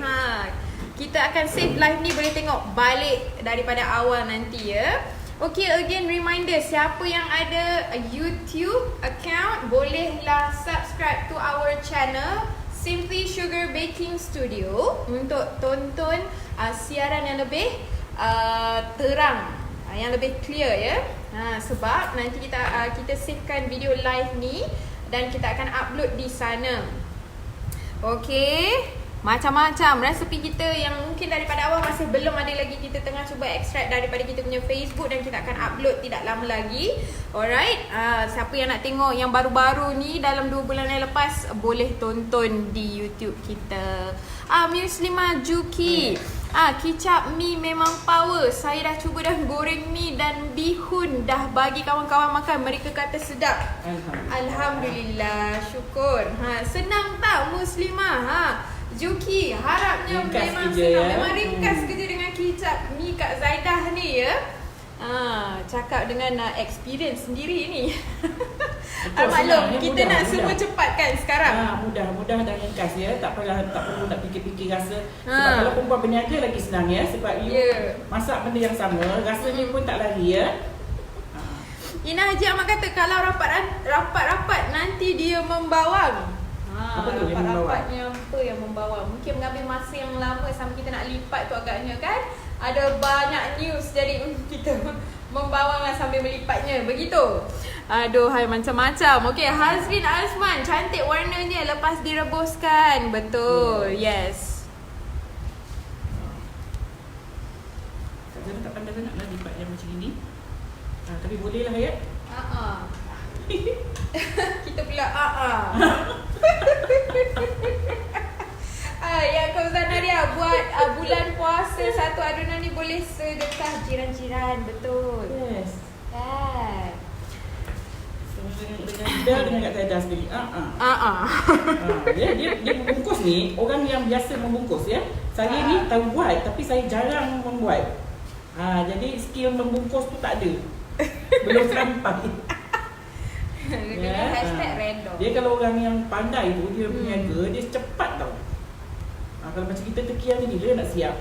Kita akan save live ni, boleh tengok balik daripada awal nanti ya. Okay, again reminder, siapa yang ada a YouTube account bolehlah subscribe to our channel Simply Sugar Baking Studio untuk tonton siaran yang lebih terang, yang lebih clear ya. Sebab nanti kita savekan video live ni dan kita akan upload di sana. Okay, macam-macam resepi kita yang mungkin daripada awal masih belum ada lagi, kita tengah cuba extract daripada kita punya Facebook dan kita akan upload tidak lama lagi. Alright, siapa yang nak tengok yang baru-baru ni dalam 2 bulan yang lepas, boleh tonton di YouTube kita. Muslimah Juki, kicap mi memang power. Saya dah cuba dah goreng mi dan bihun, dah bagi kawan-kawan makan, mereka kata sedap. Alhamdulillah, syukur. Senang tak Muslimah? Juki, harapnya Ringkas memang kerja, senang. ya? Memang ringkas kerja dengan kicap mi Kak Zaidah ni ya. Cakap dengan experience sendiri ni. Maklum, kita nak semua cepat kan sekarang. Mudah dan ringkas ya. Tak perlu nak fikir-fikir rasa. Sebab kalau perempuan berniaga lagi senang ya. Sebab you masak benda yang sama, rasanya pun tak lari ya. Ina Haji Ahmad kata kalau rapat-rapat nanti dia membawang. Apa tu yang membawang? Rapat-rapatnya apa yang membawang? Mungkin mengambil masa yang lama sampai kita nak lipat tu agaknya kan. Ada banyak news, jadi kita membawanglah sambil melipatnya. Begitu. Aduh, hai macam-macam. Okey, Hazrin Azman, cantik warnanya lepas direbuskan. Betul. Yes. Kak Zana tak pandai sangat lah lipat yang macam ini. Tapi boleh lah ya. Kita pula yang Kak Zanaria buat bulan puasa satu adunan ni boleh sedekah jiran-jiran. Betul. Yes. Kan. Dengan Kak Zaidah sendiri. Dia membungkus ni, orang yang biasa membungkus ya. Saya ni tahu buat tapi saya jarang membuat. Jadi skill membungkus tu tak ada. Belum sampai. Dengan hashtag random. Dia kalau orang yang pandai tu, dia berniaga, dia cepat tau. Kalau macam kita terkial ni, dia nak siap.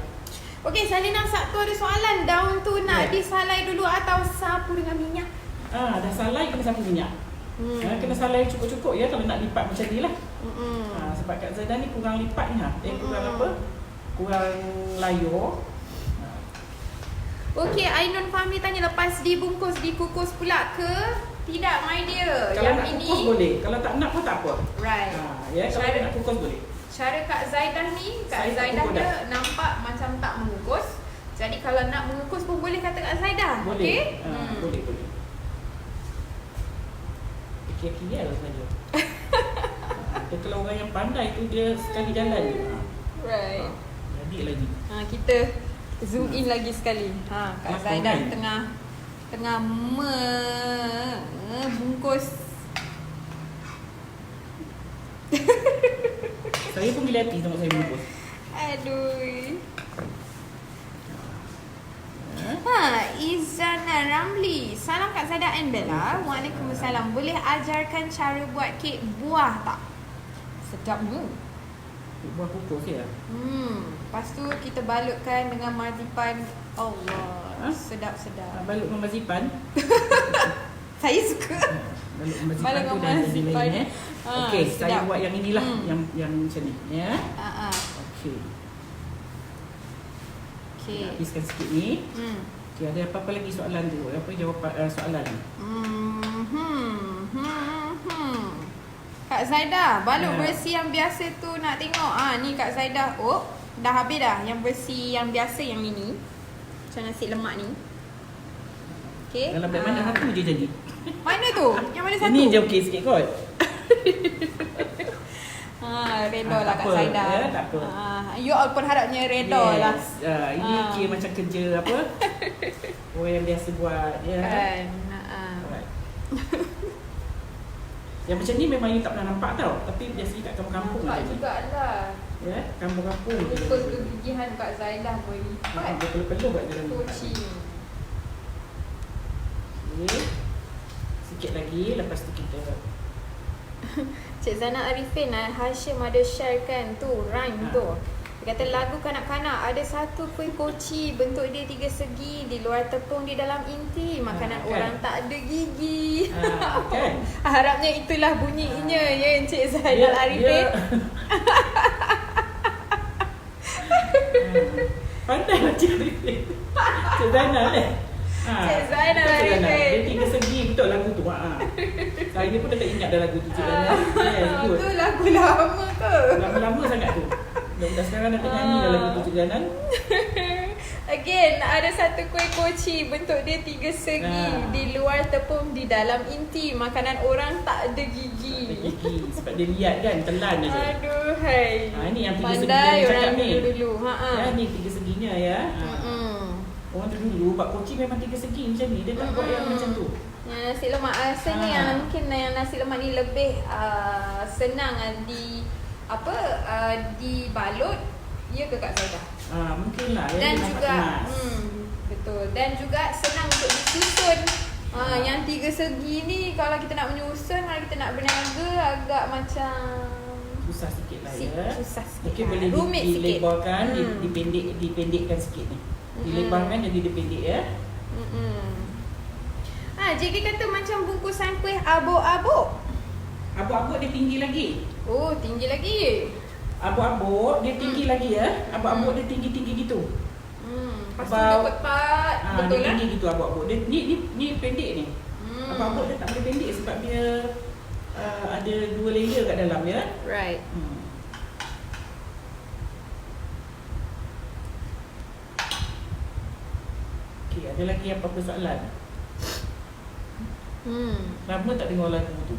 Okey, Salina Sabtu ada soalan. Daun tu nak disalai dulu atau sapu dengan minyak? Dah salai kena sapu minyak. Kena salai cukup-cukup ya kalau nak lipat macam ni lah. Sebab Kak Zaidah ni kurang lipat ni kurang apa? kurang layu. Okay, Ainun Fahmi tanya lepas dibungkus, dikukus pula ke? Tidak, my dear. Kalau Yang nak ini kukus boleh, kalau tak nak pun tak apa. right. Ya, kalau nak kukus boleh. Cara Kak Zaidah ni, Kak Saya tak Zaidah kukus dia nampak macam tak mengukus. Jadi kalau nak mengukus pun boleh kata Kak Zaidah. Boleh. Okay? Boleh. Kira-kira lah saja. Dia kalau orang yang pandai tu dia sekali jalan je. Right. Jadi lagi. Kita zoom in lagi sekali. Kak Makan Zaidah kan? tengah bungkus. Saya pun bila hati tengok saya bungkus. Aduh. Izana Ramli. Salam Kak Zaidah and Bella. Waalaikumsalam. Boleh ajarkan cara buat kek buah tak? Sedap ni. Buah kukus ya. Lepas tu kita balutkan dengan marzipan. Allah. Sedap-sedap. Balut dengan marzipan. Saya suka. Balut dengan marzipan Balut tu dengan dah jadi marzipan. lain Okey, saya sedap. buat yang inilah yang macam ni ya. Okey. Okay. Habiskan sikit ni. Okey, ada apa-apa lagi soalan tu? Apa jawapan soalan ni? Kak Zaidah, balut Ya. bersih yang biasa tu nak tengok. Ni Kak Zaidah. Oh, dah habis dah. Yang bersih yang biasa yang ini. Macam nasi lemak ni. Okay. Dalam beg mana satu je jadi. Mana tu? Yang mana satu? Ini je okey sikit kot. Redha lah tak Kak apa, Zaidah. ya, tak apa. You all pun harapnya redha lah. Ini kira macam kerja apa? Orang yang biasa buat ya. Kan. Alright. Yang macam ni memang you tak pernah nampak tau. Tapi biasanya kat kampung-kampung Nampak je. jugalah. Ya, kampung-kampung. Lupa kegigihan Kak Zaidah melipat Dia perlu-perlu buat dalam koci. Okey. Sikit lagi lepas tu kita Cik Zana Arifin Hashim ada share kan tu rhyme tu. Dia kata lagu kanak-kanak ada satu kuih koci bentuk dia tiga segi, di luar tepung, di dalam inti, makanan kan? orang tak ada gigi. kan? Harapnya itulah bunyinya ya Cik Zainal Arifin. Pandai lah Cik Arifin. Cik Zainal Cik Zainal Arifin. Dia tiga segi betul lagu tu. Saya pun dah tak ingat dah lagu tu Cik Zainal. Yes, good. Tu lagu lama ke? Lama-lama sangat tu. Dah sekarang dah nyanyi dah lagu tu Cik Zainal. Again, ada satu kuih koci bentuk dia tiga segi, di luar tepung, di dalam inti, makanan orang tak ada gigi. Tak ada gigi sebab dia lihat kan, telan je. Aduh, Ini yang tiga segi pandai yang orang cakap ni. dulu. Ya, ni tiga seginya ya. Orang tu dulu buat koci memang tiga segi macam ni. Dia tak buat yang macam tu. Yang nasi lemak rasanya yang mungkin yang nasi lemak ni lebih senang dibalut. Ya ke Kak Zaidah? Mungkin lah. Dan dia juga nampak kemas. betul. Dan juga senang untuk disusun. Yang tiga segi ni kalau kita nak menyusun, kalau kita nak berniaga agak macam susah sikit lah ya. Susah sikit. Mungkin boleh rumit sikit. dilebarkan, dipendekkan sikit ni. Dilebarkan jadi dipendek ya. JK kata macam bungkusan kuih abuk-abuk. Abuk-abuk dia tinggi lagi. Oh, tinggi lagi. Abuk-abuk dia tinggi lagi ya. Abuk-abuk dia tinggi-tinggi gitu. Lepas tu dia ketat. Betul dia lah. tinggi gitu abuk-abuk. Dia ni pendek ni. Abuk-abuk dia tak boleh pendek sebab dia ada 2 layer kat dalam ya. Right. Okey, ada lagi apa-apa soalan? Lama tak dengar lagu tu.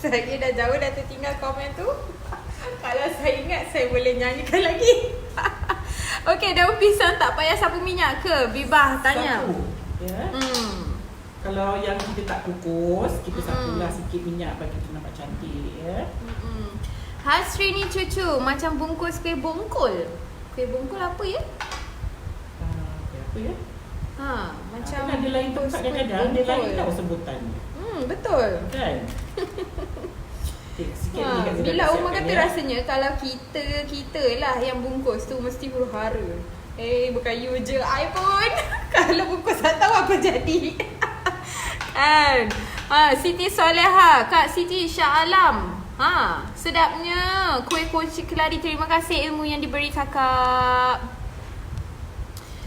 Saya dah jauh dah tertinggal komen tu. Kalau saya ingat saya boleh nyanyikan lagi. Okey, daun pisang tak payah sapu minyak ke? Bibah tanya. Sapu. Ya. Kalau yang kita tak kukus, kita sapulah sikit minyak bagi kita nampak cantik ya. Hasrini cucu macam bungkus kuih bongkol. Kuih bongkol apa ya? Apa ya? Macam kan ada lain tempat kadang-kadang dia lain tahu sebutan. Betul. Kan? Sikit lagi kat sini bila kita Umar siapkan, kata ya. rasanya kalau kita lah yang bungkus tu mesti huru-hara. Bukan you je, I pun. Kalau bungkus tak tahu apa jadi. Kan. Siti Soleha, Kak Siti Shah Alam. Sedapnya. Kuih koci keladi. Terima kasih ilmu yang diberi kakak.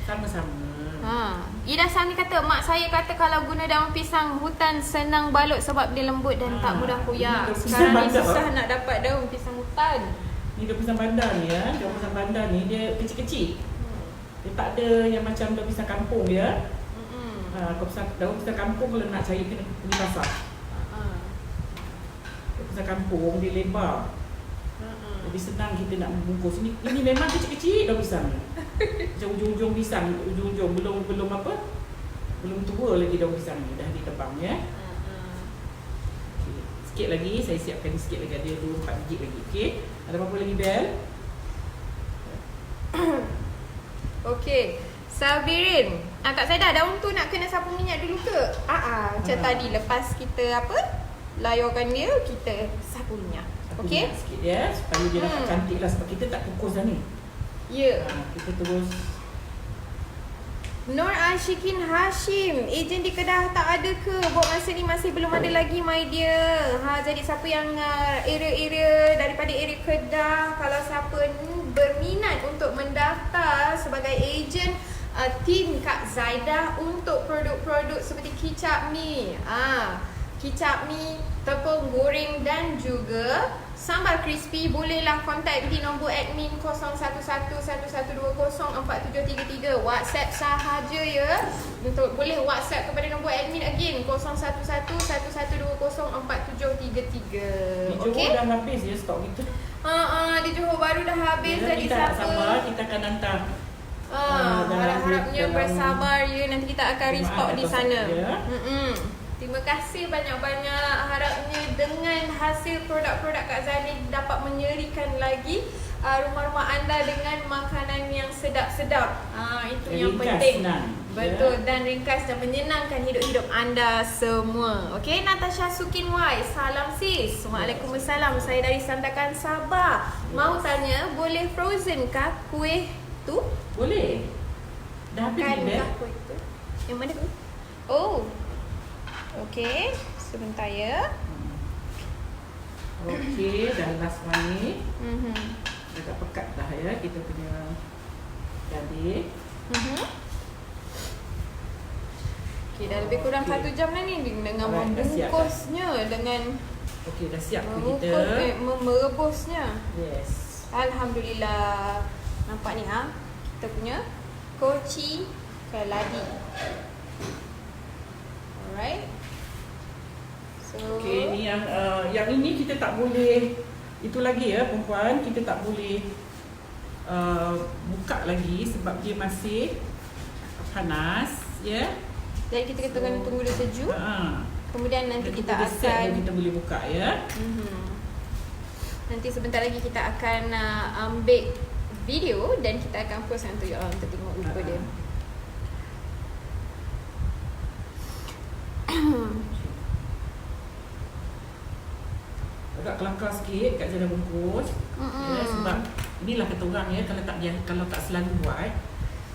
Sama-sama. Ida Sani kata, mak saya kata kalau guna daun pisang hutan senang balut sebab dia lembut dan tak mudah koyak. Sekarang ni susah nak dapat daun pisang hutan. Ni daun pisang bandar ni ya. Daun pisang bandar ni dia kecil-kecil. Dia tak ada yang macam daun pisang kampung ya. Daun pisang kampung kalau nak cari kena pergi pasar. Daun pisang kampung dia lebar. Jadi senang kita nak membungkus. Ini memang kecil-kecil daun pisang ni. Macam ujung-ujung pisang, ujung-ujung belum apa? Belum tua lagi daun pisang ni, dah ditebang ya. Okay. Sikit lagi, saya siapkan sikit lagi, ada 2-4 biji lagi. Okey. Ada apa-apa lagi Bel? Okey. Sabirin. Kak Saidah, daun tu nak kena sapu minyak dulu ke? Macam tadi lepas kita layarkan dia, kita sapu minyak. Okey? Sikit ya, supaya dia dapat cantik lah. Sebab kita tak kukus dah ni. Ya. Kita terus. Nur Ashikin Hashim, ejen di Kedah tak ada ke? Buat masa ni masih belum ada lagi my dear. Jadi siapa yang area-area daripada area Kedah, kalau siapa berminat untuk mendaftar sebagai ejen tim Kak Zaidah untuk produk-produk seperti kicap mi, kicap mi, tepung goreng dan juga sambal crispy, bolehlah kontak di nombor admin 0111204733. WhatsApp sahaja ya. Boleh WhatsApp kepada nombor admin again 0111204733. Okey. Dah habis ya stok kita. Di Johor Bahru dah habis. Jadi kita tak siapa sabar, kita akan hantar. Harap-harapnya bersabar ya. Nanti kita akan restock di sana. Terima kasih banyak-banyak. Harapnya dengan hasil produk-produk Kak Zani dapat menyerikan lagi rumah-rumah anda dengan makanan yang sedap-sedap. Itu yang ringkas, penting. Senang. Betul, dan ringkas dan menyenangkan hidup-hidup anda semua. Okey, Natasha Sukin Y. Salam sis. Waalaikumsalam. Saya dari Sandakan Sabah. Mau tanya, boleh frozen kah kuih tu? Boleh. Dah habis ni, kuih tu? Yang mana tu? Oh. Okey, sebentar ya. Okey, dah last one ni. Agak pekat dah ya kita punya gadik. Okey, dah lebih kurang 1 jam dah ni dengan membungkusnya, dengan okey, dah siap kita. Merebusnya. Yes. Alhamdulillah. Nampak ni kita punya koci keladi. Alright. Okey, ni yang ini kita tak boleh itu lagi ya perempuan, kita tak boleh buka lagi sebab dia masih panas ya. Jadi kita kena tunggu dia sejuk. Kemudian nanti kita akan kita boleh buka ya. Nanti sebentar lagi kita akan ambil video dan kita akan post untuk tengok rupa dia. Agak kelakar sikit kat Zaidah bungkus. Ya, sebab inilah kata orang ya, kalau tak selalu buat,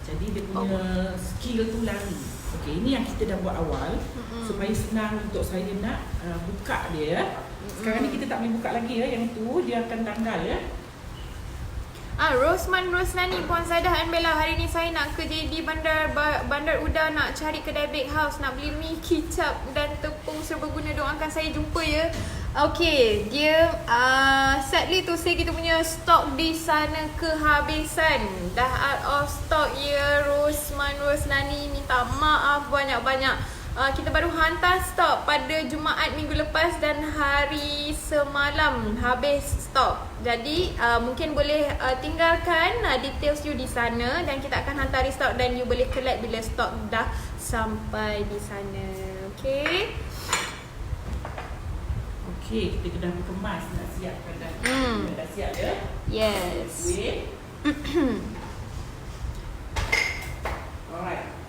jadi dia punya skill tu lari. Okey, ini yang kita dah buat awal supaya senang untuk saya nak buka dia. Sekarang ni kita tak boleh buka lagi ya, yang tu dia akan tanggal ya. Rosman Roslani, Puan Zaidah and Bella, hari ni saya nak ke JB Bandar Udara, nak cari kedai bake house, nak beli mi, kicap dan tepung serbaguna. Doakan saya jumpa ya. Okey, dia sadly to say kita punya stok di sana kehabisan. Dah out of stock ya Rosman Roslani, minta maaf banyak-banyak. Kita baru hantar stok pada Jumaat minggu lepas dan hari semalam habis stok. Jadi mungkin boleh tinggalkan details you di sana dan kita akan hantar stok dan you boleh collect bila stok dah sampai di sana. Okey. Okey, kita dah kemas, nak siapkan dah. Dah siap ya? Yes. Okay. Alright.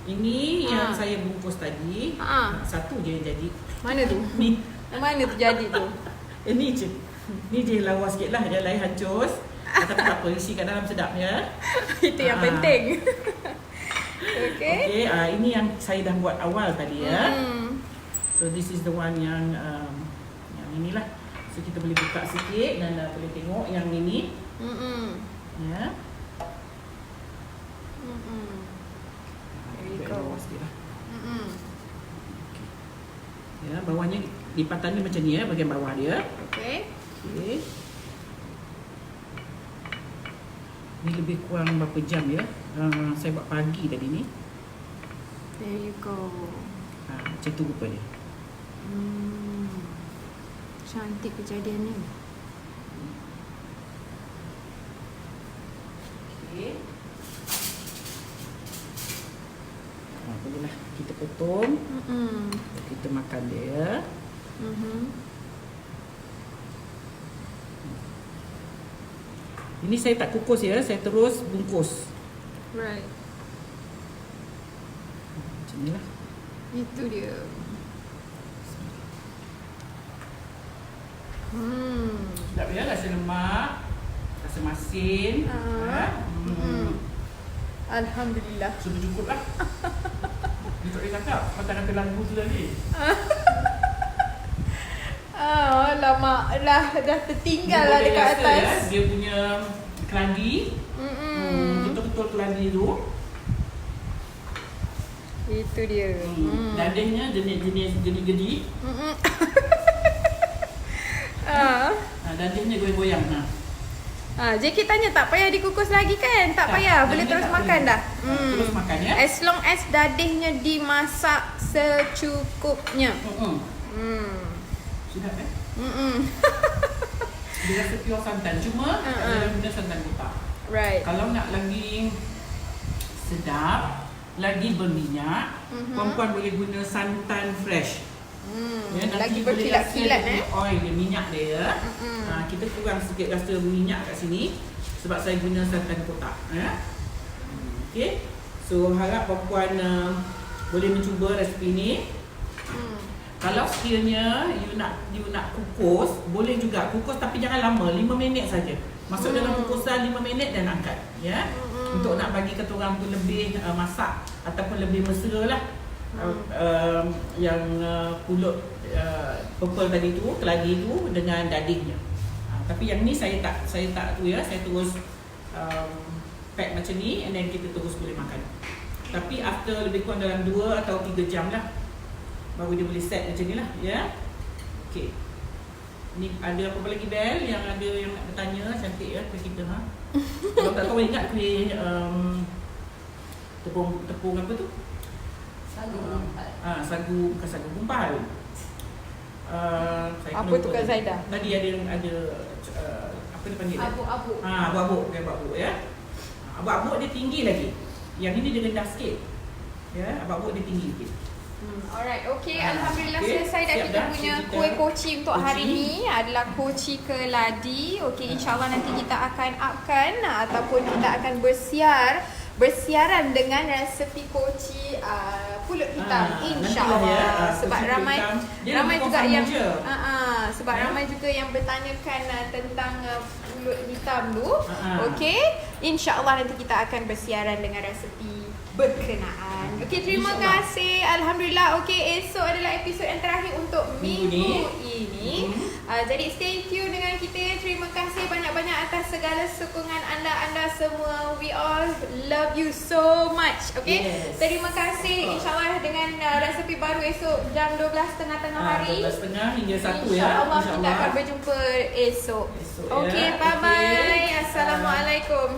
Ini yang saya bungkus tadi. Satu je yang jadi. Mana tu? Ni. Mana tu jadi tu? Ini je. Ni dia lawa sikit lah. Yang lain hancur. Tapi tak apa, isi kat dalam sedap ya. Itu yang penting. Okay. Ini yang saya dah buat awal tadi ya. So this is the one yang inilah. So kita boleh buka sikit dan boleh tengok yang ini. Ya. There you go. Sikit lah. Ya, bawahnya lipatan dia macam ni ya, bahagian bawah dia. Okay. Okey. Ni lebih kurang berapa jam ya? Saya buat pagi tadi ni. There you go. Macam tu rupa dia. Cantik kejadian ni. Okey. Bolehlah kita potong. Kita makan dia. Ini saya tak kukus ya, saya terus bungkus. Right. Macam ni lah. Itu dia. Sedap ya, rasa lemak, rasa masin. Alhamdulillah. Sudah cukup lah. Dia tak boleh cakap, patah kata lagu tu tadi. Lama dah tertinggal lah Dia dekat rasa, atas. ya, dia punya keladi. Betul-betul keladi tu. Itu dia. Dagingnya jenis gedi-gedi. Dagingnya goyang-goyang. JK tanya tak payah dikukus lagi kan? Tak payah, boleh terus makan dah. Terus makan ya. As long as dadihnya dimasak secukupnya. Sedap eh? Dia rasa pure santan. Cuma tak ada guna santan kotak. Right. Kalau nak lagi sedap, lagi berminyak, puan-puan boleh guna santan fresh. Ya, Lagi berkilat-kilat oil dia, minyak dia. Kita kurang sikit rasa minyak kat sini sebab saya guna santan kotak ya. Okey. So harap puan-puan boleh mencuba resipi ni. Kalau sekiranya you nak kukus, boleh juga kukus tapi jangan lama, 5 minit saja. Masuk dalam kukusan 5 minit dan angkat ya. Untuk nak bagi kata orang tu lebih masak ataupun lebih mesra lah. Yang pulut purple tadi tu, keladi tu dengan dagingnya. Tapi yang ni saya tak tu ya, saya terus pack macam ni and then kita terus boleh makan. Tapi after lebih kurang dalam 2 atau 3 jam lah baru dia boleh set macam ni lah ya. Okey. Ni ada apa lagi Bel yang ada yang nak bertanya, cantik ya kuih kita ha. Kalau tak tahu ingat kuih tepung apa tu? Sagu gumpal. Sagu, bukan sagu gumpal. Apa tu Kak Zaida? Tadi ada apa dia panggil? Abuk-abuk. Abuk-abuk, abuk-abuk ya. Abuk-abuk dia tinggi lagi. Yang ini dia rendah sikit. Ya, abuk-abuk dia tinggi sikit. Alright, okay. Alhamdulillah Okay. selesai dah Siap kita dah. punya Kita kuih koci untuk hari koci. ni adalah koci keladi. Okay, insyaAllah nanti kita akan upkan ataupun kita akan bersiaran dengan resepi koci pulut hitam insya-Allah. Sebab ramai juga yang sebab ramai juga yang bertanyakan tentang pulut hitam tu. Okey, insya-Allah nanti kita akan bersiaran dengan resepi berkenaan. Okey, terima kasih. Alhamdulillah. Okey, esok adalah episod yang terakhir untuk minggu ini. Jadi stay tune dengan kita. Terima kasih banyak-banyak atas segala sokongan anda semua. We all love you so much. Okey. Yes. Terima kasih. InsyaAllah dengan resepi baru esok jam 12.30 tengah hari. 12.30 hingga 1 ya. InsyaAllah kita akan berjumpa esok. Okey, ya. bye-bye. Okay. Assalamualaikum.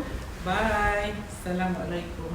Bye. Assalamualaikum.